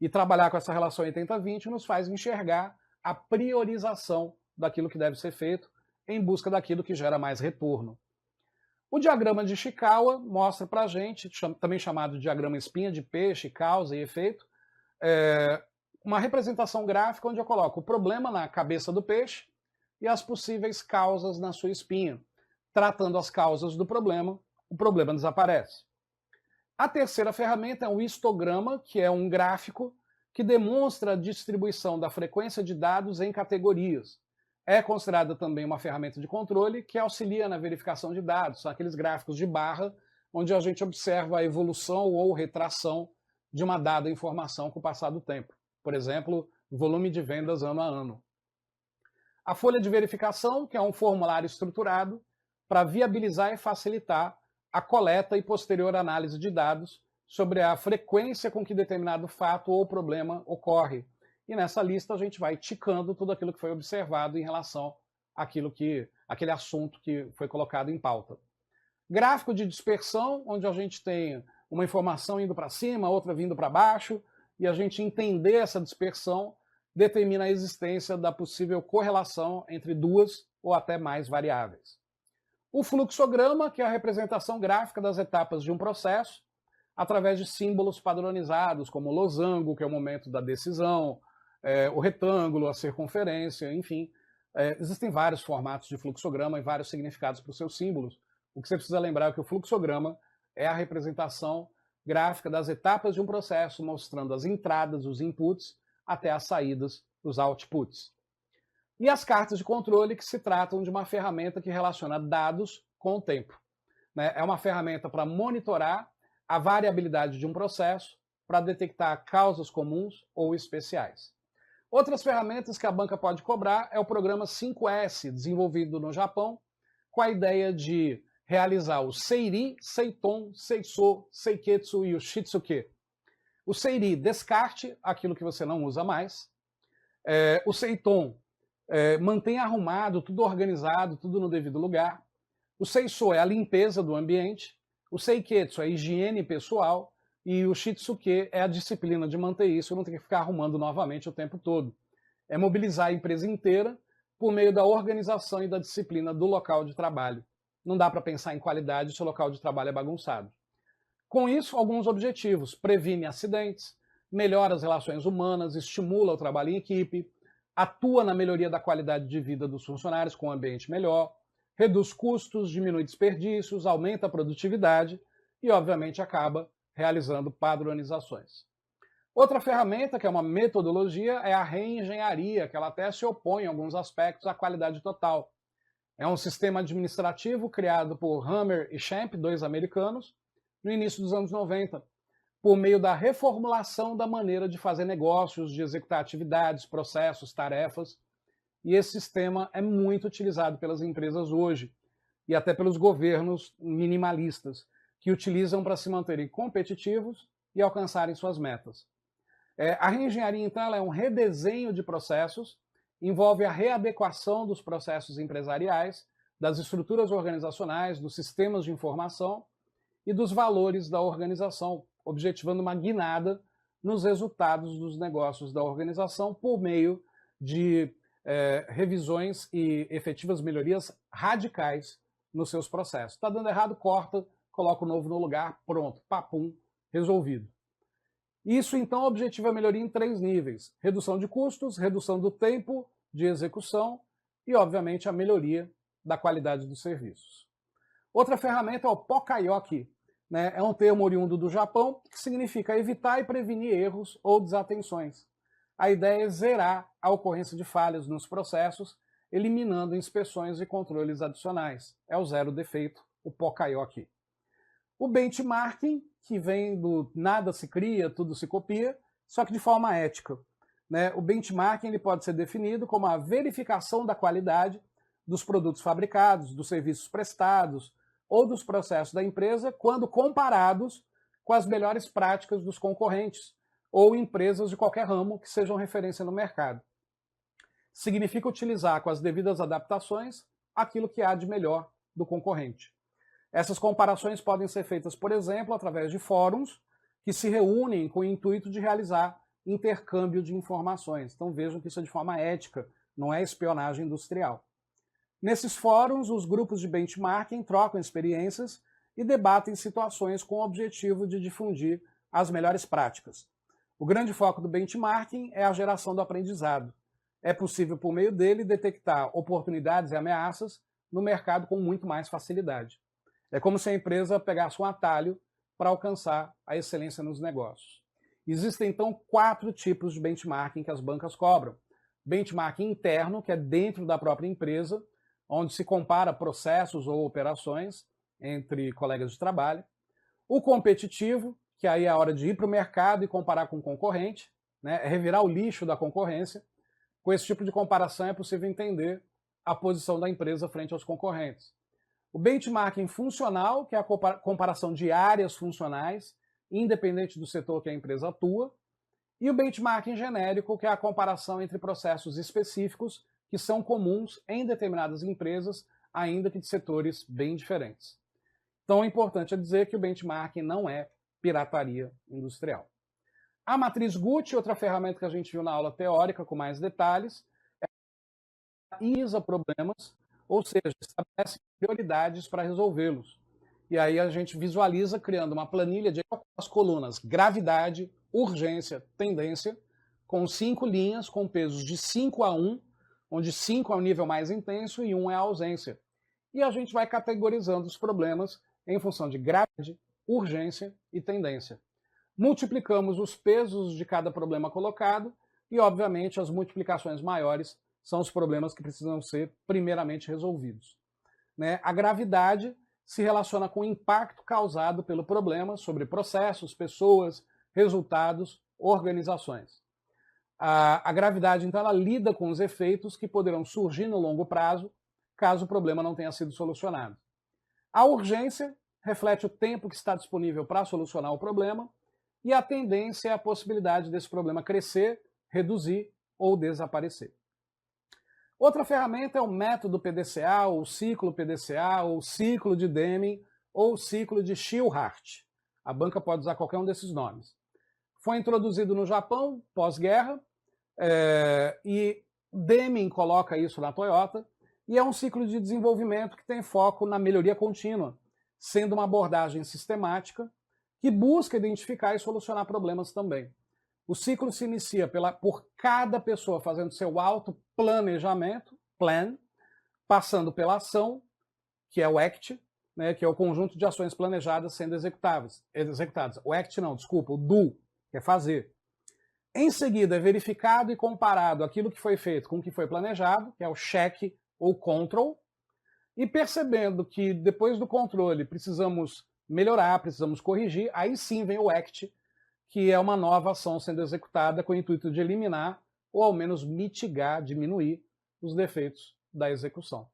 E trabalhar com essa relação 80-20 nos faz enxergar a priorização daquilo que deve ser feito em busca daquilo que gera mais retorno. O diagrama de Ishikawa mostra para a gente, também chamado de diagrama espinha de peixe, causa e efeito, uma representação gráfica onde eu coloco o problema na cabeça do peixe e as possíveis causas na sua espinha. Tratando as causas do problema, o problema desaparece. A terceira ferramenta é o histograma, que é um gráfico que demonstra a distribuição da frequência de dados em categorias. É considerada também uma ferramenta de controle que auxilia na verificação de dados. São aqueles gráficos de barra onde a gente observa a evolução ou retração de uma dada informação com o passar do tempo. Por exemplo, volume de vendas ano a ano. A folha de verificação, que é um formulário estruturado para viabilizar e facilitar a coleta e posterior análise de dados sobre a frequência com que determinado fato ou problema ocorre. E nessa lista a gente vai ticando tudo aquilo que foi observado em relação àquele assunto que foi colocado em pauta. Gráfico de dispersão, onde a gente tem uma informação indo para cima, outra vindo para baixo, e a gente entender essa dispersão determina a existência da possível correlação entre duas ou até mais variáveis. O fluxograma, que é a representação gráfica das etapas de um processo, através de símbolos padronizados, como o losango, que é o momento da decisão, o retângulo, a circunferência, enfim. Existem vários formatos de fluxograma e vários significados para os seus símbolos. O que você precisa lembrar é que o fluxograma é a representação gráfica das etapas de um processo, mostrando as entradas, os inputs, até as saídas, os outputs. E as cartas de controle, que se tratam de uma ferramenta que relaciona dados com o tempo. É uma ferramenta para monitorar a variabilidade de um processo, para detectar causas comuns ou especiais. Outras ferramentas que a banca pode cobrar é o programa 5S, desenvolvido no Japão, com a ideia de realizar o Seiri, Seiton, Seiso, Seiketsu e o Shitsuke. O Seiri, descarte aquilo que você não usa mais. O Seiton, mantém arrumado, tudo organizado, tudo no devido lugar. O Seiso é a limpeza do ambiente. O Seiketsu é a higiene pessoal. E o Shitsuke é a disciplina de manter isso, não ter que ficar arrumando novamente o tempo todo. É mobilizar a empresa inteira por meio da organização e da disciplina do local de trabalho. Não dá para pensar em qualidade se o local de trabalho é bagunçado. Com isso, alguns objetivos: previne acidentes, melhora as relações humanas, estimula o trabalho em equipe, atua na melhoria da qualidade de vida dos funcionários com um ambiente melhor, reduz custos, diminui desperdícios, aumenta a produtividade e, obviamente, acaba realizando padronizações. Outra ferramenta, que é uma metodologia, é a reengenharia, que ela até se opõe em alguns aspectos à qualidade total. É um sistema administrativo criado por Hammer e Champ, dois americanos, no início dos anos 90, por meio da reformulação da maneira de fazer negócios, de executar atividades, processos, tarefas. E esse sistema é muito utilizado pelas empresas hoje, e até pelos governos minimalistas, que utilizam para se manterem competitivos e alcançarem suas metas. A reengenharia, então, ela é um redesenho de processos, envolve a readequação dos processos empresariais, das estruturas organizacionais, dos sistemas de informação e dos valores da organização, objetivando uma guinada nos resultados dos negócios da organização por meio de revisões e efetivas melhorias radicais nos seus processos. Está dando errado, corta, coloca o novo no lugar, pronto, papum, resolvido. Isso, então, objetiva a melhoria em 3 níveis: redução de custos, redução do tempo de execução e, obviamente, a melhoria da qualidade dos serviços. Outra ferramenta é o Pokayoki, né? É um termo oriundo do Japão que significa evitar e prevenir erros ou desatenções. A ideia é zerar a ocorrência de falhas nos processos, eliminando inspeções e controles adicionais. É o zero defeito, o Pokayoki. O benchmarking, que vem do nada se cria, tudo se copia, só que de forma ética. Né? O benchmarking ele pode ser definido como a verificação da qualidade dos produtos fabricados, dos serviços prestados ou dos processos da empresa quando comparados com as melhores práticas dos concorrentes ou empresas de qualquer ramo que sejam referência no mercado. significa utilizar com as devidas adaptações aquilo que há de melhor do concorrente. Essas comparações podem ser feitas, por exemplo, através de fóruns que se reúnem com o intuito de realizar intercâmbio de informações. Então vejam que isso é de forma ética, não é espionagem industrial. Nesses fóruns, os grupos de benchmarking trocam experiências e debatem situações com o objetivo de difundir as melhores práticas. O grande foco do benchmarking é a geração do aprendizado. É possível, por meio dele, detectar oportunidades e ameaças no mercado com muito mais facilidade. É como se a empresa pegasse um atalho para alcançar a excelência nos negócios. Existem, então, 4 tipos de benchmarking que as bancas cobram. Benchmarking interno, que é dentro da própria empresa, onde se compara processos ou operações entre colegas de trabalho. O competitivo, que aí é a hora de ir para o mercado e comparar com o concorrente, né? É revirar o lixo da concorrência. Com esse tipo de comparação é possível entender a posição da empresa frente aos concorrentes. O benchmarking funcional, que é a comparação de áreas funcionais, independente do setor que a empresa atua. E o benchmarking genérico, que é a comparação entre processos específicos que são comuns em determinadas empresas, ainda que de setores bem diferentes. Então, o importante é dizer que o benchmarking não é pirataria industrial. A matriz Gucci, outra ferramenta que a gente viu na aula teórica com mais detalhes, analisa problemas, ou seja, estabelece prioridades para resolvê-los. E aí a gente visualiza criando uma planilha de as colunas gravidade, urgência, tendência, com 5 linhas com pesos de 5 a 1, onde 5 é o nível mais intenso e 1 é a ausência. E a gente vai categorizando os problemas em função de gravidade, urgência e tendência. Multiplicamos os pesos de cada problema colocado e, obviamente, as multiplicações maiores são os problemas que precisam ser primeiramente resolvidos. A gravidade se relaciona com o impacto causado pelo problema sobre processos, pessoas, resultados, organizações. A gravidade, então, ela lida com os efeitos que poderão surgir no longo prazo, caso o problema não tenha sido solucionado. A urgência reflete o tempo que está disponível para solucionar o problema, e a tendência é a possibilidade desse problema crescer, reduzir ou desaparecer. Outra ferramenta é o método PDCA, ou ciclo PDCA, ou ciclo de Deming, ou ciclo de Shilhart. A banca pode usar qualquer um desses nomes. Foi introduzido no Japão, pós-guerra, e Deming coloca isso na Toyota, e é um ciclo de desenvolvimento que tem foco na melhoria contínua, sendo uma abordagem sistemática que busca identificar e solucionar problemas também. O ciclo se inicia por cada pessoa fazendo seu autoplanejamento, plan, passando pela ação, que é o ACT, que é o conjunto de ações planejadas sendo executadas. O ACT não, desculpa, o DO, que é fazer. Em seguida, é verificado e comparado aquilo que foi feito com o que foi planejado, que é o check ou control, e percebendo que depois do controle precisamos melhorar, precisamos corrigir, aí sim vem o ACT, que é uma nova ação sendo executada com o intuito de eliminar ou ao menos mitigar, diminuir os defeitos da execução.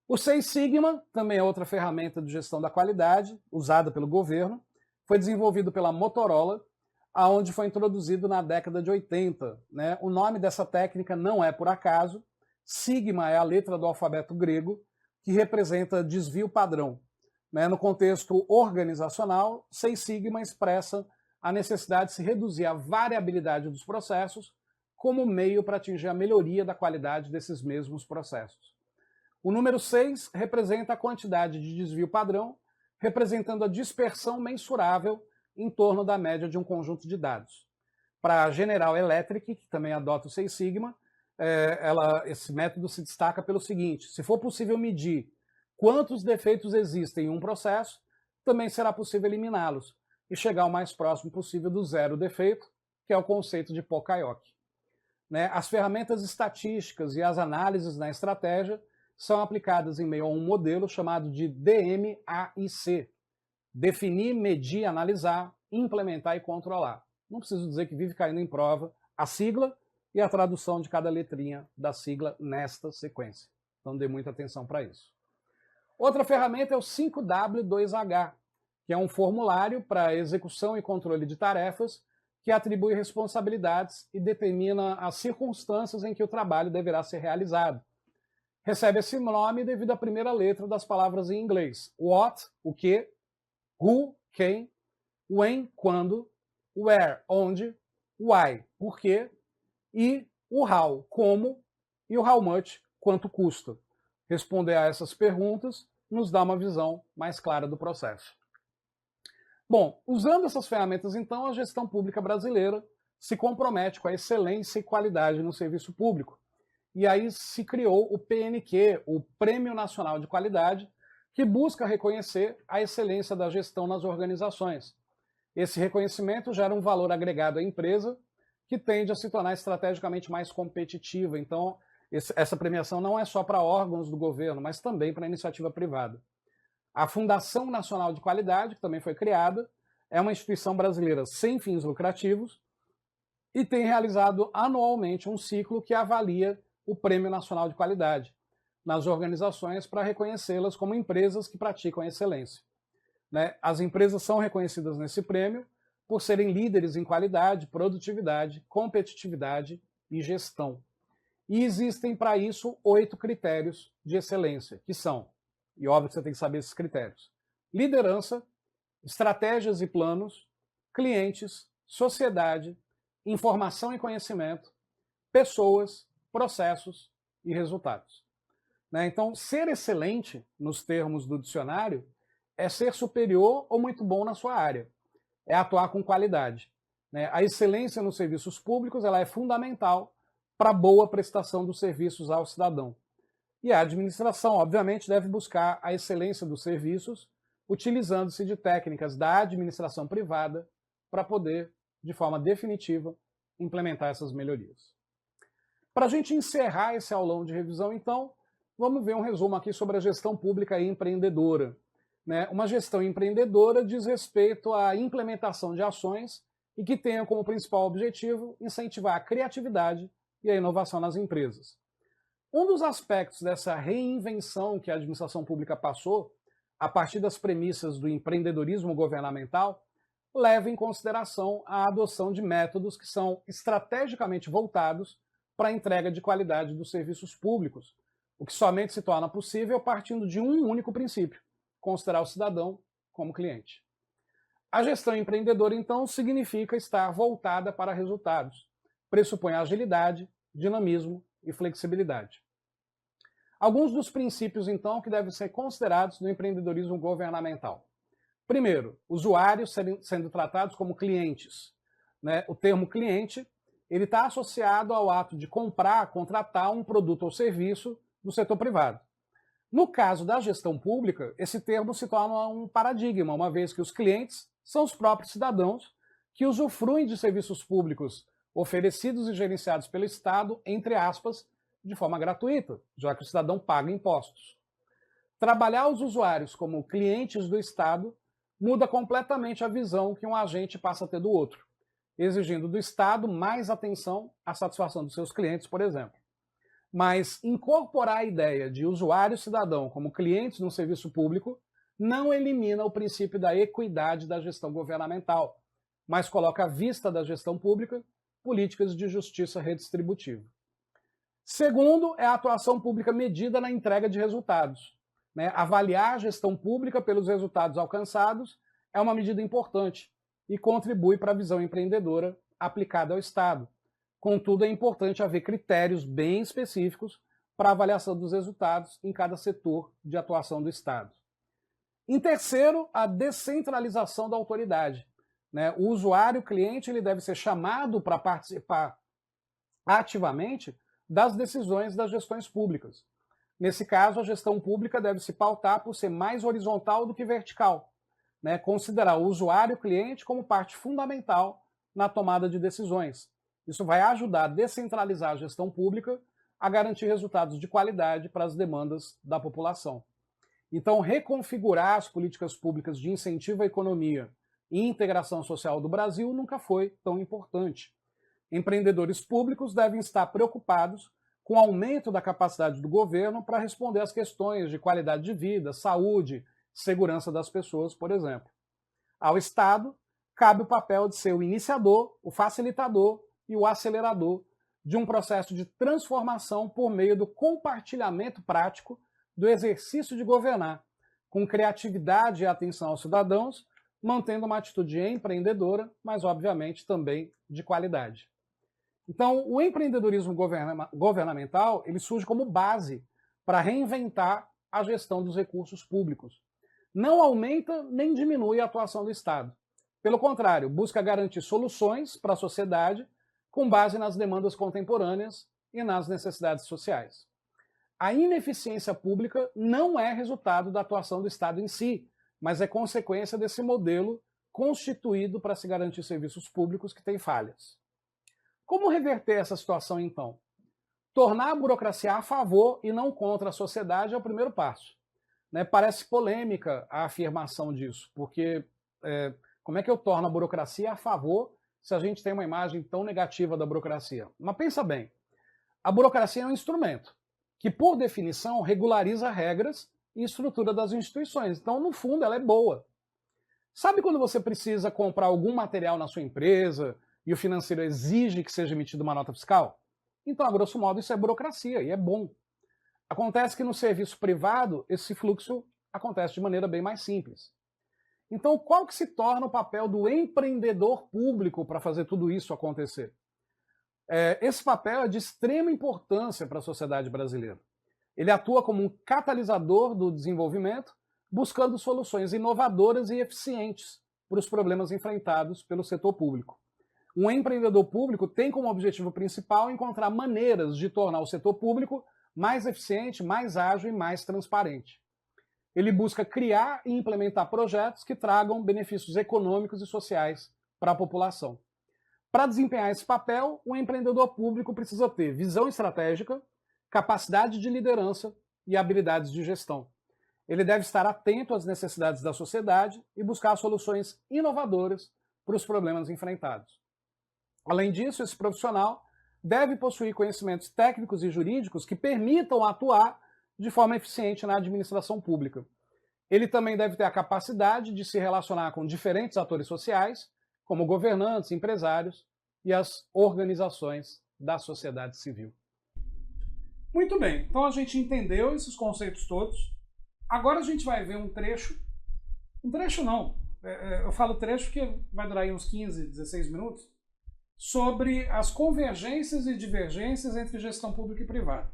O Seis Sigma também é outra ferramenta de gestão da qualidade, usada pelo governo, foi desenvolvido pela Motorola, aonde foi introduzido na década de 80. O nome dessa técnica não é por acaso. Sigma é a letra do alfabeto grego, que representa desvio padrão. No contexto organizacional, Seis Sigma expressa a necessidade de se reduzir a variabilidade dos processos como meio para atingir a melhoria da qualidade desses mesmos processos. O número 6 representa a quantidade de desvio padrão, representando a dispersão mensurável em torno da média de um conjunto de dados. Para a General Electric, que também adota o Seis Sigma, esse método se destaca pelo seguinte: se for possível medir quantos defeitos existem em um processo, também será possível eliminá-los e chegar o mais próximo possível do zero defeito, que é o conceito de Pokayoke. As ferramentas estatísticas e as análises na estratégia são aplicadas em meio a um modelo chamado de DMAIC: definir, medir, analisar, implementar e controlar. Não preciso dizer que vive caindo em prova a sigla e a tradução de cada letrinha da sigla nesta sequência. Então dê muita atenção para isso. Outra ferramenta é o 5W2H, que é um formulário para execução e controle de tarefas que atribui responsabilidades e determina as circunstâncias em que o trabalho deverá ser realizado. Recebe esse nome devido à primeira letra das palavras em inglês. What, o que, who, quem, when, quando, where, onde, why, por quê, e o how, como, e o how much, quanto custa. Responder a essas perguntas nos dá uma visão mais clara do processo. Bom, usando essas ferramentas, então, a gestão pública brasileira se compromete com a excelência e qualidade no serviço público. E aí se criou o PNQ, o Prêmio Nacional de Qualidade, que busca reconhecer a excelência da gestão nas organizações. Esse reconhecimento gera um valor agregado à empresa, que tende a se tornar estrategicamente mais competitiva. Então, essa premiação não é só para órgãos do governo, mas também para a iniciativa privada. A Fundação Nacional de Qualidade, que também foi criada, é uma instituição brasileira sem fins lucrativos e tem realizado anualmente um ciclo que avalia o Prêmio Nacional de Qualidade nas organizações para reconhecê-las como empresas que praticam a excelência. As empresas são reconhecidas nesse prêmio por serem líderes em qualidade, produtividade, competitividade e gestão. E existem para isso 8 critérios de excelência, que são, e óbvio que você tem que saber esses critérios: liderança, estratégias e planos, clientes, sociedade, informação e conhecimento, pessoas, processos e resultados. Então, ser excelente, nos termos do dicionário, é ser superior ou muito bom na sua área. É atuar com qualidade. A excelência nos serviços públicos ela é fundamental para a boa prestação dos serviços ao cidadão. E a administração, obviamente, deve buscar a excelência dos serviços, utilizando-se de técnicas da administração privada para poder, de forma definitiva, implementar essas melhorias. Para a gente encerrar esse aulão de revisão, então, vamos ver um resumo aqui sobre a gestão pública e empreendedora. Uma gestão empreendedora diz respeito à implementação de ações e que tenha como principal objetivo incentivar a criatividade e a inovação nas empresas. Um dos aspectos dessa reinvenção que a administração pública passou, a partir das premissas do empreendedorismo governamental, leva em consideração a adoção de métodos que são estrategicamente voltados para a entrega de qualidade dos serviços públicos, o que somente se torna possível partindo de um único princípio: considerar o cidadão como cliente. A gestão empreendedora, então, significa estar voltada para resultados, pressupõe agilidade, dinamismo e flexibilidade. Alguns dos princípios, então, que devem ser considerados no empreendedorismo governamental. Primeiro, usuários sendo tratados como clientes. O termo cliente ele está associado ao ato de comprar, contratar um produto ou serviço do setor privado. No caso da gestão pública, esse termo se torna um paradigma, uma vez que os clientes são os próprios cidadãos que usufruem de serviços públicos oferecidos e gerenciados pelo Estado, entre aspas, de forma gratuita, já que o cidadão paga impostos. Trabalhar os usuários como clientes do Estado muda completamente a visão que um agente passa a ter do outro, exigindo do Estado mais atenção à satisfação dos seus clientes, por exemplo. Mas incorporar a ideia de usuário cidadão como clientes no serviço público não elimina o princípio da equidade da gestão governamental, mas coloca à vista da gestão pública políticas de justiça redistributiva. Segundo, é a atuação pública medida na entrega de resultados. Avaliar a gestão pública pelos resultados alcançados é uma medida importante e contribui para a visão empreendedora aplicada ao Estado. Contudo, é importante haver critérios bem específicos para a avaliação dos resultados em cada setor de atuação do Estado. Em terceiro, a descentralização da autoridade. O usuário cliente ele deve ser chamado para participar ativamente das decisões das gestões públicas. Nesse caso, a gestão pública deve se pautar por ser mais horizontal do que vertical, considerar o usuário cliente como parte fundamental na tomada de decisões. Isso vai ajudar a descentralizar a gestão pública, a garantir resultados de qualidade para as demandas da população. Então, reconfigurar as políticas públicas de incentivo à economia e integração social do Brasil nunca foi tão importante. Empreendedores públicos devem estar preocupados com o aumento da capacidade do governo para responder às questões de qualidade de vida, saúde, segurança das pessoas, por exemplo. Ao Estado, cabe o papel de ser o iniciador, o facilitador e o acelerador de um processo de transformação por meio do compartilhamento prático do exercício de governar, com criatividade e atenção aos cidadãos, mantendo uma atitude empreendedora, mas obviamente também de qualidade. Então, o empreendedorismo governamental ele surge como base para reinventar a gestão dos recursos públicos. Não aumenta nem diminui a atuação do Estado. Pelo contrário, busca garantir soluções para a sociedade com base nas demandas contemporâneas e nas necessidades sociais. A ineficiência pública não é resultado da atuação do Estado em si, mas é consequência desse modelo constituído para se garantir serviços públicos que têm falhas. Como reverter essa situação, então? Tornar a burocracia a favor e não contra a sociedade é o primeiro passo. Parece polêmica a afirmação disso, porque como é que eu torno a burocracia a favor se a gente tem uma imagem tão negativa da burocracia? Mas pensa bem, a burocracia é um instrumento que, por definição, regulariza regras e estrutura das instituições. Então, no fundo, ela é boa. Sabe quando você precisa comprar algum material na sua empresa e o financeiro exige que seja emitida uma nota fiscal? Então, a grosso modo, isso é burocracia e é bom. Acontece que no serviço privado, esse fluxo acontece de maneira bem mais simples. Então, qual que se torna o papel do empreendedor público para fazer tudo isso acontecer? Esse papel é de extrema importância para a sociedade brasileira. Ele atua como um catalisador do desenvolvimento, buscando soluções inovadoras e eficientes para os problemas enfrentados pelo setor público. Um empreendedor público tem como objetivo principal encontrar maneiras de tornar o setor público mais eficiente, mais ágil e mais transparente. Ele busca criar e implementar projetos que tragam benefícios econômicos e sociais para a população. Para desempenhar esse papel, o empreendedor público precisa ter visão estratégica, capacidade de liderança e habilidades de gestão. Ele deve estar atento às necessidades da sociedade e buscar soluções inovadoras para os problemas enfrentados. Além disso, esse profissional deve possuir conhecimentos técnicos e jurídicos que permitam atuar de forma eficiente na administração pública. Ele também deve ter a capacidade de se relacionar com diferentes atores sociais, como governantes, empresários e as organizações da sociedade civil. Muito bem, então a gente entendeu esses conceitos todos. Agora a gente vai ver um trecho. Um trecho não, eu falo trecho porque vai durar aí uns 15, 16 minutos, sobre as convergências e divergências entre gestão pública e privada.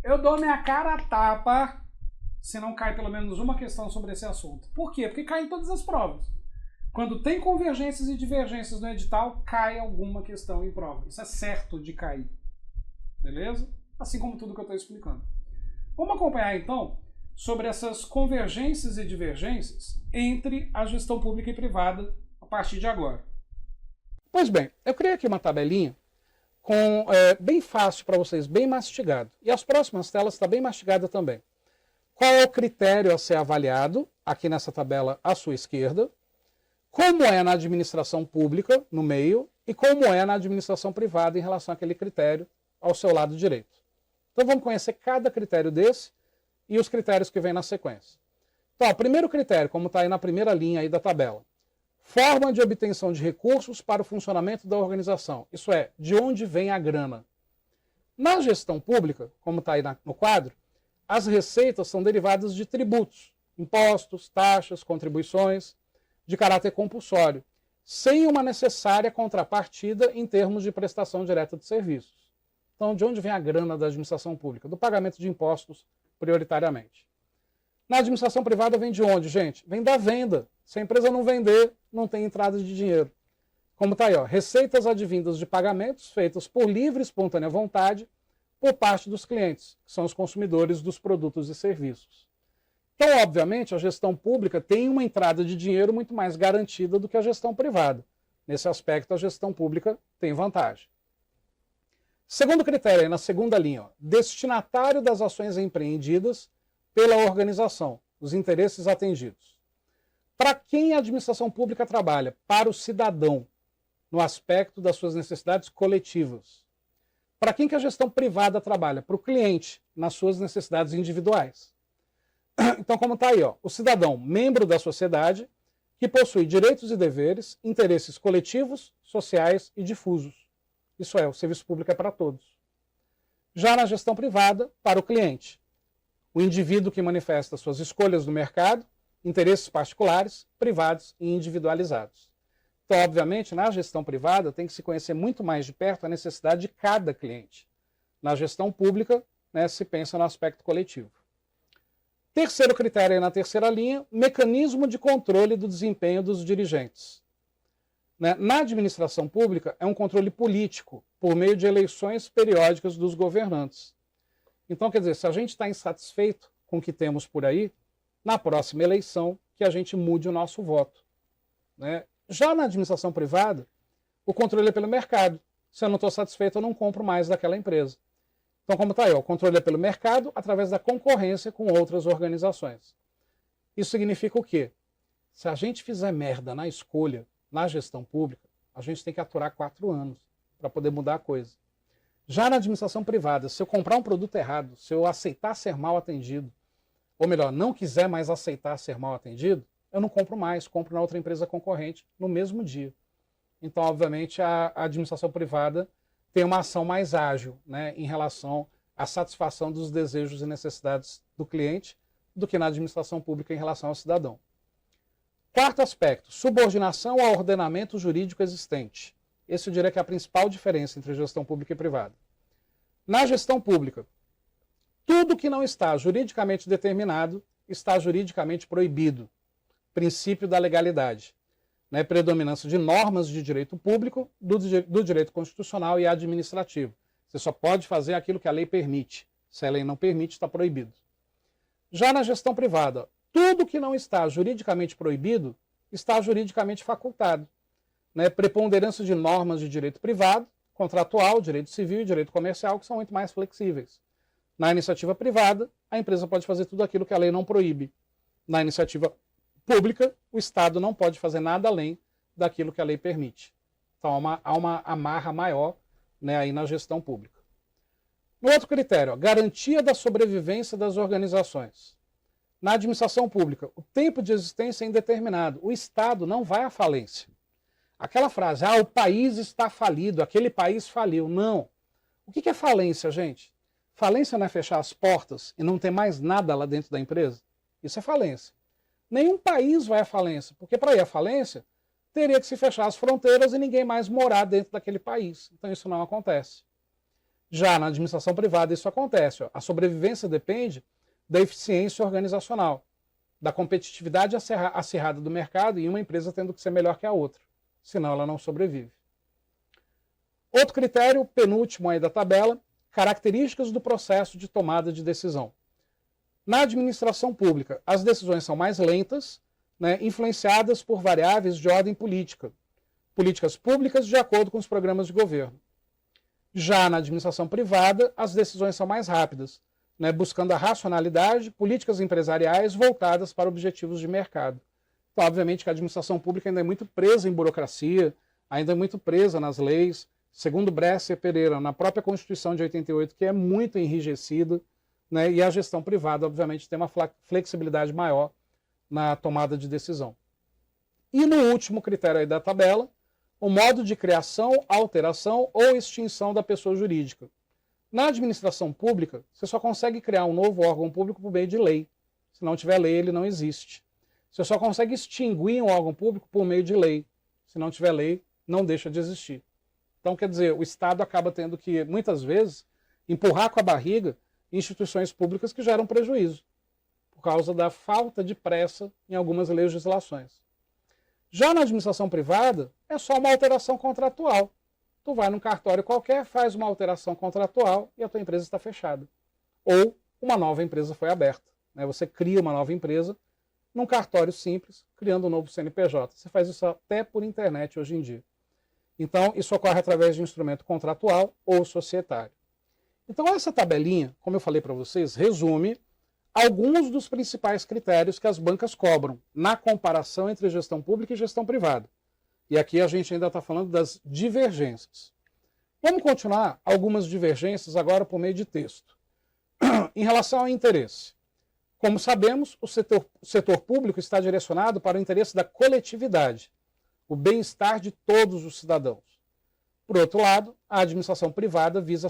Eu dou minha cara a tapa se não cai pelo menos uma questão sobre esse assunto. Por quê? Porque cai em todas as provas. Quando tem convergências e divergências no edital, cai alguma questão em prova. Isso é certo de cair. Beleza? Assim como tudo que eu estou explicando. Vamos acompanhar então sobre essas convergências e divergências entre a gestão pública e privada a partir de agora. Pois bem, eu criei aqui uma tabelinha bem fácil para vocês, bem mastigado. E as próximas telas está bem mastigada também. Qual é o critério a ser avaliado, aqui nessa tabela à sua esquerda, como é na administração pública, no meio, e como é na administração privada em relação àquele critério ao seu lado direito. Então vamos conhecer cada critério desse e os critérios que vêm na sequência. Então, o primeiro critério, como está aí na primeira linha aí da tabela, forma de obtenção de recursos para o funcionamento da organização. Isso é, de onde vem a grana. Na gestão pública, como está aí no quadro, as receitas são derivadas de tributos, impostos, taxas, contribuições, de caráter compulsório, sem uma necessária contrapartida em termos de prestação direta de serviços. Então, de onde vem a grana da administração pública? Do pagamento de impostos, prioritariamente. Na administração privada vem de onde, gente? Vem da venda. Se a empresa não vender, não tem entrada de dinheiro. Como está aí, ó, receitas advindas de pagamentos feitas por livre e espontânea vontade por parte dos clientes, que são os consumidores dos produtos e serviços. Então, obviamente, a gestão pública tem uma entrada de dinheiro muito mais garantida do que a gestão privada. Nesse aspecto, a gestão pública tem vantagem. Segundo critério, aí na segunda linha, ó, destinatário das ações empreendidas pela organização, os interesses atendidos. Para quem a administração pública trabalha? Para o cidadão, no aspecto das suas necessidades coletivas. Para quem que a gestão privada trabalha? Para o cliente, nas suas necessidades individuais. Então, como está aí, ó, o cidadão, membro da sociedade, que possui direitos e deveres, interesses coletivos, sociais e difusos. Isso é, o serviço público é para todos. Já na gestão privada, para o cliente, o indivíduo que manifesta suas escolhas no mercado, interesses particulares, privados e individualizados. Então, obviamente, na gestão privada tem que se conhecer muito mais de perto a necessidade de cada cliente. Na gestão pública, né, se pensa no aspecto coletivo. Terceiro critério aí na terceira linha, mecanismo de controle do desempenho dos dirigentes. Na administração pública, é um controle político, por meio de eleições periódicas dos governantes. Então, quer dizer, se a gente está insatisfeito com o que temos por aí, na próxima eleição, que a gente mude o nosso voto. Né? Já na administração privada, o controle é pelo mercado. Se eu não estou satisfeito, eu não compro mais daquela empresa. Então, como está aí, o controle é pelo mercado através da concorrência com outras organizações. Isso significa o quê? Se a gente fizer merda na escolha, na gestão pública, a gente tem que aturar 4 anos para poder mudar a coisa. Já na administração privada, se eu comprar um produto errado, se eu aceitar ser mal atendido, ou melhor, não quiser mais aceitar ser mal atendido, eu não compro mais, compro na outra empresa concorrente no mesmo dia. Então, obviamente, a administração privada tem uma ação mais ágil, né, em relação à satisfação dos desejos e necessidades do cliente do que na administração pública em relação ao cidadão. Quarto aspecto, subordinação ao ordenamento jurídico existente. Esse eu diria que é a principal diferença entre gestão pública e privada. Na gestão pública, tudo que não está juridicamente determinado está juridicamente proibido. Princípio da legalidade. Né? Predominância de normas de direito público, do direito constitucional e administrativo. Você só pode fazer aquilo que a lei permite. Se a lei não permite, está proibido. Já na gestão privada, tudo que não está juridicamente proibido está juridicamente facultado. Né? Preponderância de normas de direito privado, contratual, direito civil e direito comercial, que são muito mais flexíveis. Na iniciativa privada, a empresa pode fazer tudo aquilo que a lei não proíbe. Na iniciativa pública, o Estado não pode fazer nada além daquilo que a lei permite. Então há uma amarra maior, né, aí na gestão pública. No outro critério, ó, garantia da sobrevivência das organizações. Na administração pública, o tempo de existência é indeterminado. O Estado não vai à falência. Aquela frase, o país está falido, aquele país faliu. Não. O que é falência, gente? Falência não é fechar as portas e não ter mais nada lá dentro da empresa? Isso é falência. Nenhum país vai à falência, porque para ir à falência, teria que se fechar as fronteiras e ninguém mais morar dentro daquele país. Então isso não acontece. Já na administração privada isso acontece. Ó. A sobrevivência depende da eficiência organizacional, da competitividade acirrada do mercado e uma empresa tendo que ser melhor que a outra. Senão ela não sobrevive. Outro critério, penúltimo aí da tabela, características do processo de tomada de decisão. Na administração pública, as decisões são mais lentas, né, influenciadas por variáveis de ordem política. Políticas públicas de acordo com os programas de governo. Já na administração privada, as decisões são mais rápidas, né, buscando a racionalidade, políticas empresariais voltadas para objetivos de mercado. Então, obviamente que a administração pública ainda é muito presa em burocracia, ainda é muito presa nas leis, segundo Bresser Pereira, na própria Constituição de 88, que é muito enrijecida, né, e a gestão privada, obviamente, tem uma flexibilidade maior na tomada de decisão. E no último critério aí da tabela, o modo de criação, alteração ou extinção da pessoa jurídica. Na administração pública, você só consegue criar um novo órgão público por meio de lei. Se não tiver lei, ele não existe. Você só consegue extinguir um órgão público por meio de lei. Se não tiver lei, não deixa de existir. Então, quer dizer, o Estado acaba tendo que, muitas vezes, empurrar com a barriga instituições públicas que geram prejuízo, por causa da falta de pressa em algumas legislações. Já na administração privada, é só uma alteração contratual. Tu vai num cartório qualquer, faz uma alteração contratual e a tua empresa está fechada. Ou uma nova empresa foi aberta. Né? Você cria uma nova empresa num cartório simples, criando um novo CNPJ. Você faz isso até por internet hoje em dia. Então, isso ocorre através de um instrumento contratual ou societário. Então, essa tabelinha, como eu falei para vocês, resume alguns dos principais critérios que as bancas cobram na comparação entre gestão pública e gestão privada. E aqui a gente ainda está falando das divergências. Vamos continuar algumas divergências agora por meio de texto. Em relação ao interesse. Como sabemos, o setor público está direcionado para o interesse da coletividade, o bem-estar de todos os cidadãos. Por outro lado, a administração privada visa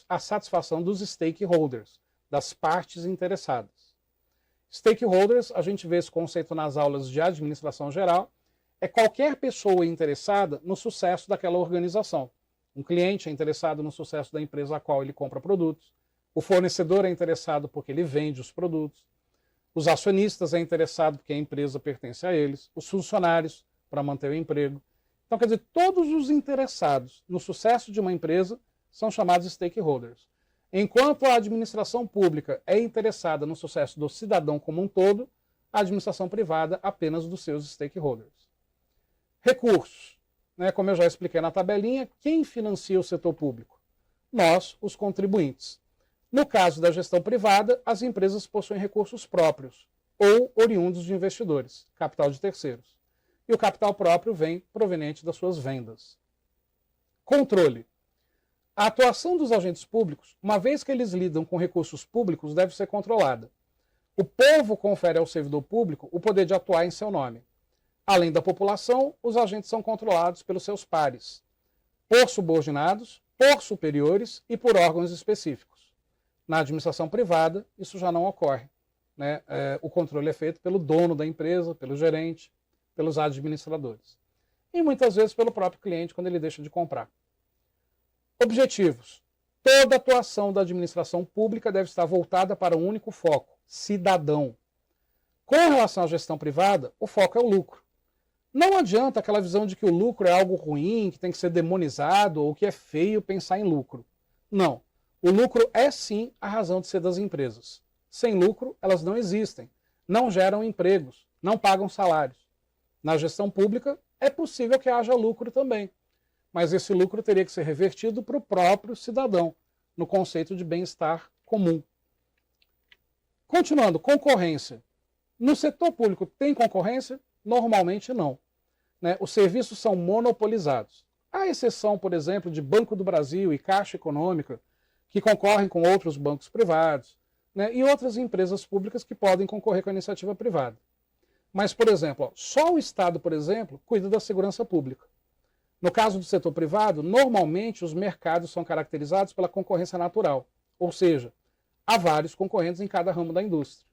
a satisfação dos stakeholders, das partes interessadas. Stakeholders, a gente vê esse conceito nas aulas de administração geral, é qualquer pessoa interessada no sucesso daquela organização. Um cliente é interessado no sucesso da empresa a qual ele compra produtos, o fornecedor é interessado porque ele vende os produtos, os acionistas é interessado porque a empresa pertence a eles, os funcionários para manter o emprego. Então, quer dizer, todos os interessados no sucesso de uma empresa são chamados stakeholders. Enquanto a administração pública é interessada no sucesso do cidadão como um todo, a administração privada apenas dos seus stakeholders. Recursos. Como eu já expliquei na tabelinha, quem financia o setor público? Nós, os contribuintes. No caso da gestão privada, as empresas possuem recursos próprios ou oriundos de investidores, capital de terceiros. E o capital próprio vem proveniente das suas vendas. Controle. A atuação dos agentes públicos, uma vez que eles lidam com recursos públicos, deve ser controlada. O povo confere ao servidor público o poder de atuar em seu nome. Além da população, os agentes são controlados pelos seus pares, por subordinados, por superiores e por órgãos específicos. Na administração privada, isso já não ocorre. O controle é feito pelo dono da empresa, pelo gerente, pelos administradores. E muitas vezes pelo próprio cliente quando ele deixa de comprar. Objetivos. Toda atuação da administração pública deve estar voltada para um único foco, cidadão. Com relação à gestão privada, o foco é o lucro. Não adianta aquela visão de que o lucro é algo ruim, que tem que ser demonizado ou que é feio pensar em lucro. Não. O lucro é sim a razão de ser das empresas. Sem lucro, elas não existem, não geram empregos, não pagam salários. Na gestão pública, é possível que haja lucro também, mas esse lucro teria que ser revertido para o próprio cidadão, no conceito de bem-estar comum. Continuando, concorrência. No setor público tem concorrência? Normalmente não. Os serviços são monopolizados. Há exceção, por exemplo, de Banco do Brasil e Caixa Econômica, que concorrem com outros bancos privados, e outras empresas públicas que podem concorrer com a iniciativa privada. Mas, por exemplo, só o Estado, por exemplo, cuida da segurança pública. No caso do setor privado, normalmente os mercados são caracterizados pela concorrência natural, ou seja, há vários concorrentes em cada ramo da indústria.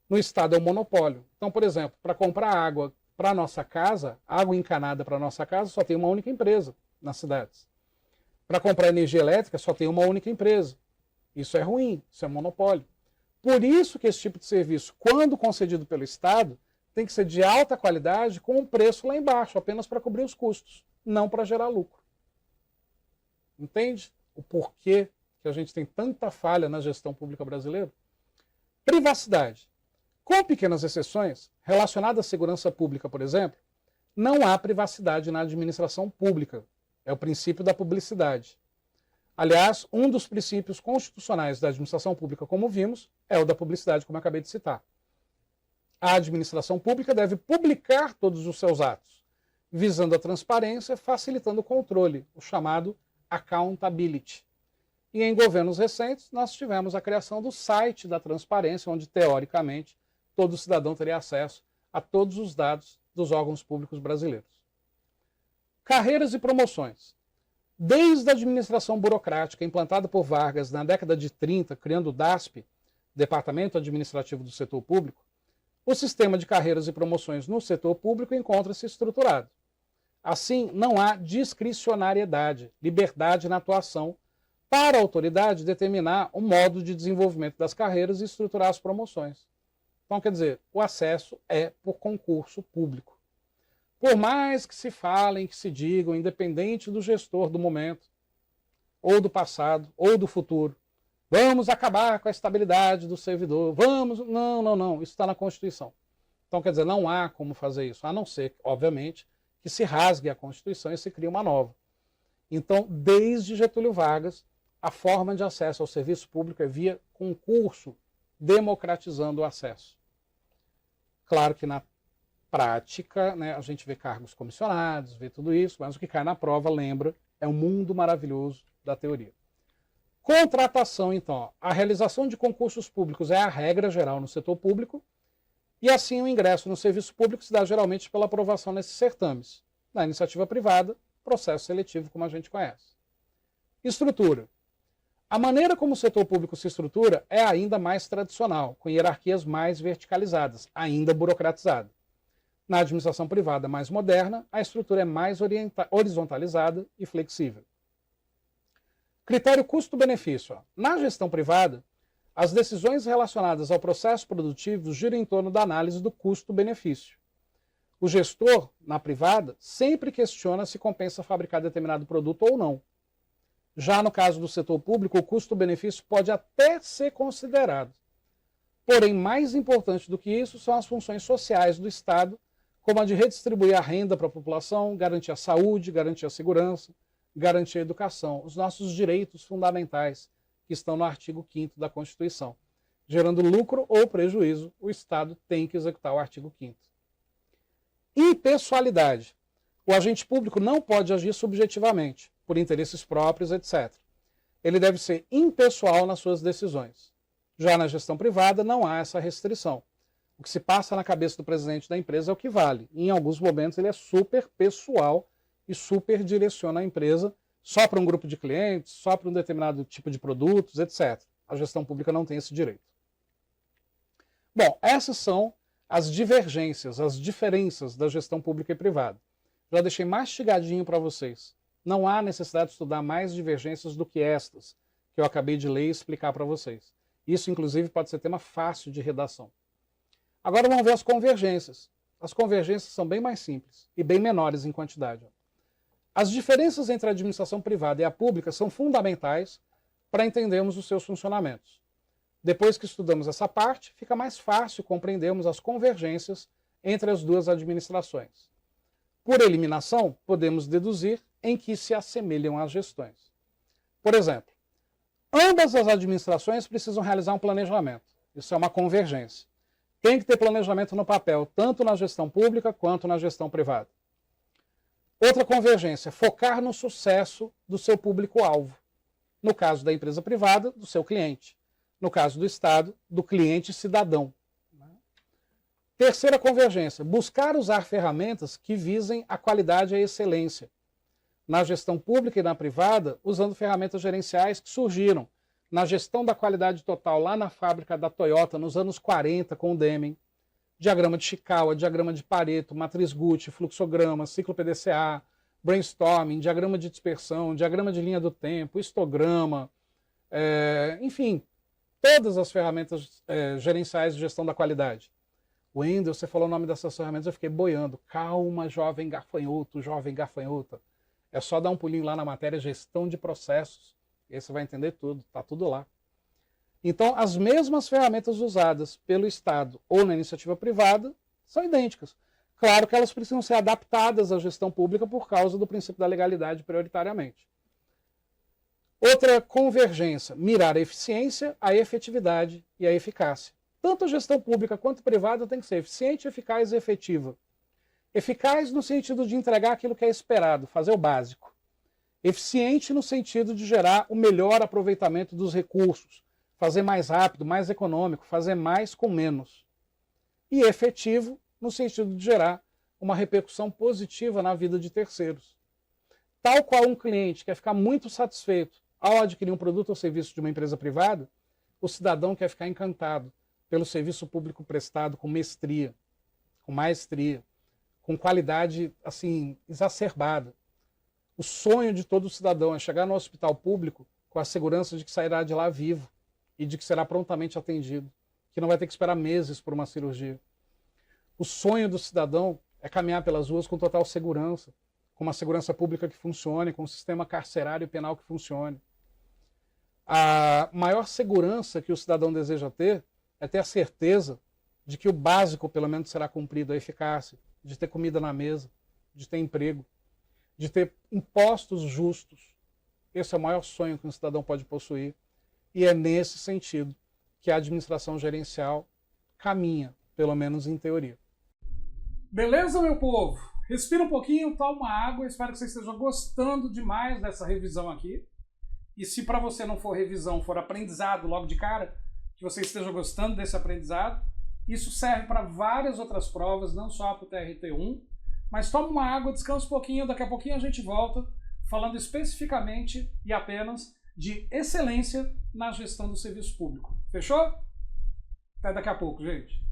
No Estado é um monopólio. Então, por exemplo, para comprar água para a nossa casa, água encanada para a nossa casa, só tem uma única empresa nas cidades. Para comprar energia elétrica, só tem uma única empresa. Isso é ruim, isso é monopólio. Por isso que esse tipo de serviço, quando concedido pelo Estado, tem que ser de alta qualidade com um preço lá embaixo, apenas para cobrir os custos, não para gerar lucro. Entende o porquê que a gente tem tanta falha na gestão pública brasileira? Privacidade. Com pequenas exceções, relacionadas à segurança pública, por exemplo, não há privacidade na administração pública. É o princípio da publicidade. Aliás, um dos princípios constitucionais da administração pública, como vimos, é o da publicidade, como eu acabei de citar. A administração pública deve publicar todos os seus atos, visando a transparência, facilitando o controle, o chamado accountability. E em governos recentes, nós tivemos a criação do site da transparência, onde, teoricamente, todo cidadão teria acesso a todos os dados dos órgãos públicos brasileiros. Carreiras e promoções. Desde a administração burocrática implantada por Vargas na década de 30, criando o DASP, Departamento Administrativo do Setor Público, o sistema de carreiras e promoções no setor público encontra-se estruturado. Assim, não há discricionariedade, liberdade na atuação, para a autoridade determinar o modo de desenvolvimento das carreiras e estruturar as promoções. Então, quer dizer, o acesso é por concurso público. Por mais que se falem, que se digam, independente do gestor do momento, ou do passado, ou do futuro, vamos acabar com a estabilidade do servidor, vamos... Não, isso está na Constituição. Então, quer dizer, não há como fazer isso, a não ser, obviamente, que se rasgue a Constituição e se crie uma nova. Então, desde Getúlio Vargas, a forma de acesso ao serviço público é via concurso, democratizando o acesso. Claro que na prática, a gente vê cargos comissionados, vê tudo isso, mas o que cai na prova, lembra, é o mundo maravilhoso da teoria. Contratação, então. A realização de concursos públicos é a regra geral no setor público, e assim o ingresso no serviço público se dá geralmente pela aprovação nesses certames. Na iniciativa privada, processo seletivo, como a gente conhece. Estrutura. A maneira como o setor público se estrutura é ainda mais tradicional, com hierarquias mais verticalizadas, ainda burocratizada. Na administração privada mais moderna, a estrutura é mais horizontalizada e flexível. Critério custo-benefício. Na gestão privada, as decisões relacionadas ao processo produtivo giram em torno da análise do custo-benefício. O gestor, na privada, sempre questiona se compensa fabricar determinado produto ou não. Já no caso do setor público, o custo-benefício pode até ser considerado. Porém, mais importante do que isso são as funções sociais do Estado, como a de redistribuir a renda para a população, garantir a saúde, garantir a segurança, garantir a educação, os nossos direitos fundamentais, que estão no artigo 5º da Constituição. Gerando lucro ou prejuízo, o Estado tem que executar o artigo 5º. Impessoalidade. O agente público não pode agir subjetivamente, por interesses próprios, etc. Ele deve ser impessoal nas suas decisões. Já na gestão privada, não há essa restrição. O que se passa na cabeça do presidente da empresa é o que vale. E, em alguns momentos, ele é super pessoal e super direciona a empresa só para um grupo de clientes, só para um determinado tipo de produtos, etc. A gestão pública não tem esse direito. Bom, essas são as divergências, as diferenças da gestão pública e privada. Já deixei mastigadinho para vocês. Não há necessidade de estudar mais divergências do que estas, que eu acabei de ler e explicar para vocês. Isso, inclusive, pode ser tema fácil de redação. Agora vamos ver as convergências. As convergências são bem mais simples e bem menores em quantidade. As diferenças entre a administração privada e a pública são fundamentais para entendermos os seus funcionamentos. Depois que estudamos essa parte, fica mais fácil compreendermos as convergências entre as duas administrações. Por eliminação, podemos deduzir em que se assemelham as gestões. Por exemplo, ambas as administrações precisam realizar um planejamento. Isso é uma convergência. Tem que ter planejamento no papel, tanto na gestão pública quanto na gestão privada. Outra convergência, focar no sucesso do seu público-alvo. No caso da empresa privada, do seu cliente. No caso do Estado, do cliente cidadão. Terceira convergência, buscar usar ferramentas que visem a qualidade e a excelência. Na gestão pública e na privada, usando ferramentas gerenciais que surgiram na gestão da qualidade total lá na fábrica da Toyota nos anos 40 com o Deming. Diagrama de Chikawa, diagrama de Pareto, matriz Gucci, fluxograma, ciclo PDCA, brainstorming, diagrama de dispersão, diagrama de linha do tempo, histograma, enfim, todas as ferramentas gerenciais de gestão da qualidade. Wendel, você falou o nome dessas ferramentas, eu fiquei boiando. Calma, jovem gafanhoto, jovem gafanhota. É só dar um pulinho lá na matéria gestão de processos, e aí você vai entender tudo, está tudo lá. Então, as mesmas ferramentas usadas pelo Estado ou na iniciativa privada são idênticas. Claro que elas precisam ser adaptadas à gestão pública por causa do princípio da legalidade prioritariamente. Outra convergência, mirar a eficiência, a efetividade e a eficácia. Tanto a gestão pública quanto privada tem que ser eficiente, eficaz e efetiva. Eficaz no sentido de entregar aquilo que é esperado, fazer o básico. Eficiente no sentido de gerar o melhor aproveitamento dos recursos, fazer mais rápido, mais econômico, fazer mais com menos. E efetivo no sentido de gerar uma repercussão positiva na vida de terceiros. Tal qual um cliente quer ficar muito satisfeito ao adquirir um produto ou serviço de uma empresa privada, o cidadão quer ficar encantado pelo serviço público prestado com mestria, com maestria, com qualidade assim exacerbada. O sonho de todo cidadão é chegar no hospital público com a segurança de que sairá de lá vivo e de que será prontamente atendido, que não vai ter que esperar meses por uma cirurgia. O sonho do cidadão é caminhar pelas ruas com total segurança, com uma segurança pública que funcione, com um sistema carcerário e penal que funcione. A maior segurança que o cidadão deseja ter é ter a certeza de que o básico, pelo menos, será cumprido, a eficácia, de ter comida na mesa, de ter emprego, de ter impostos justos. Esse é o maior sonho que um cidadão pode possuir. E é nesse sentido que a administração gerencial caminha, pelo menos em teoria. Beleza, meu povo? Respira um pouquinho, toma uma água. Espero que vocês estejam gostando demais dessa revisão aqui. E se para você não for revisão, for aprendizado logo de cara, que você esteja gostando desse aprendizado, isso serve para várias outras provas, não só para o TRT1. Mas toma uma água, descansa um pouquinho, daqui a pouquinho a gente volta falando especificamente e apenas de excelência na gestão do serviço público. Fechou? Até daqui a pouco, gente.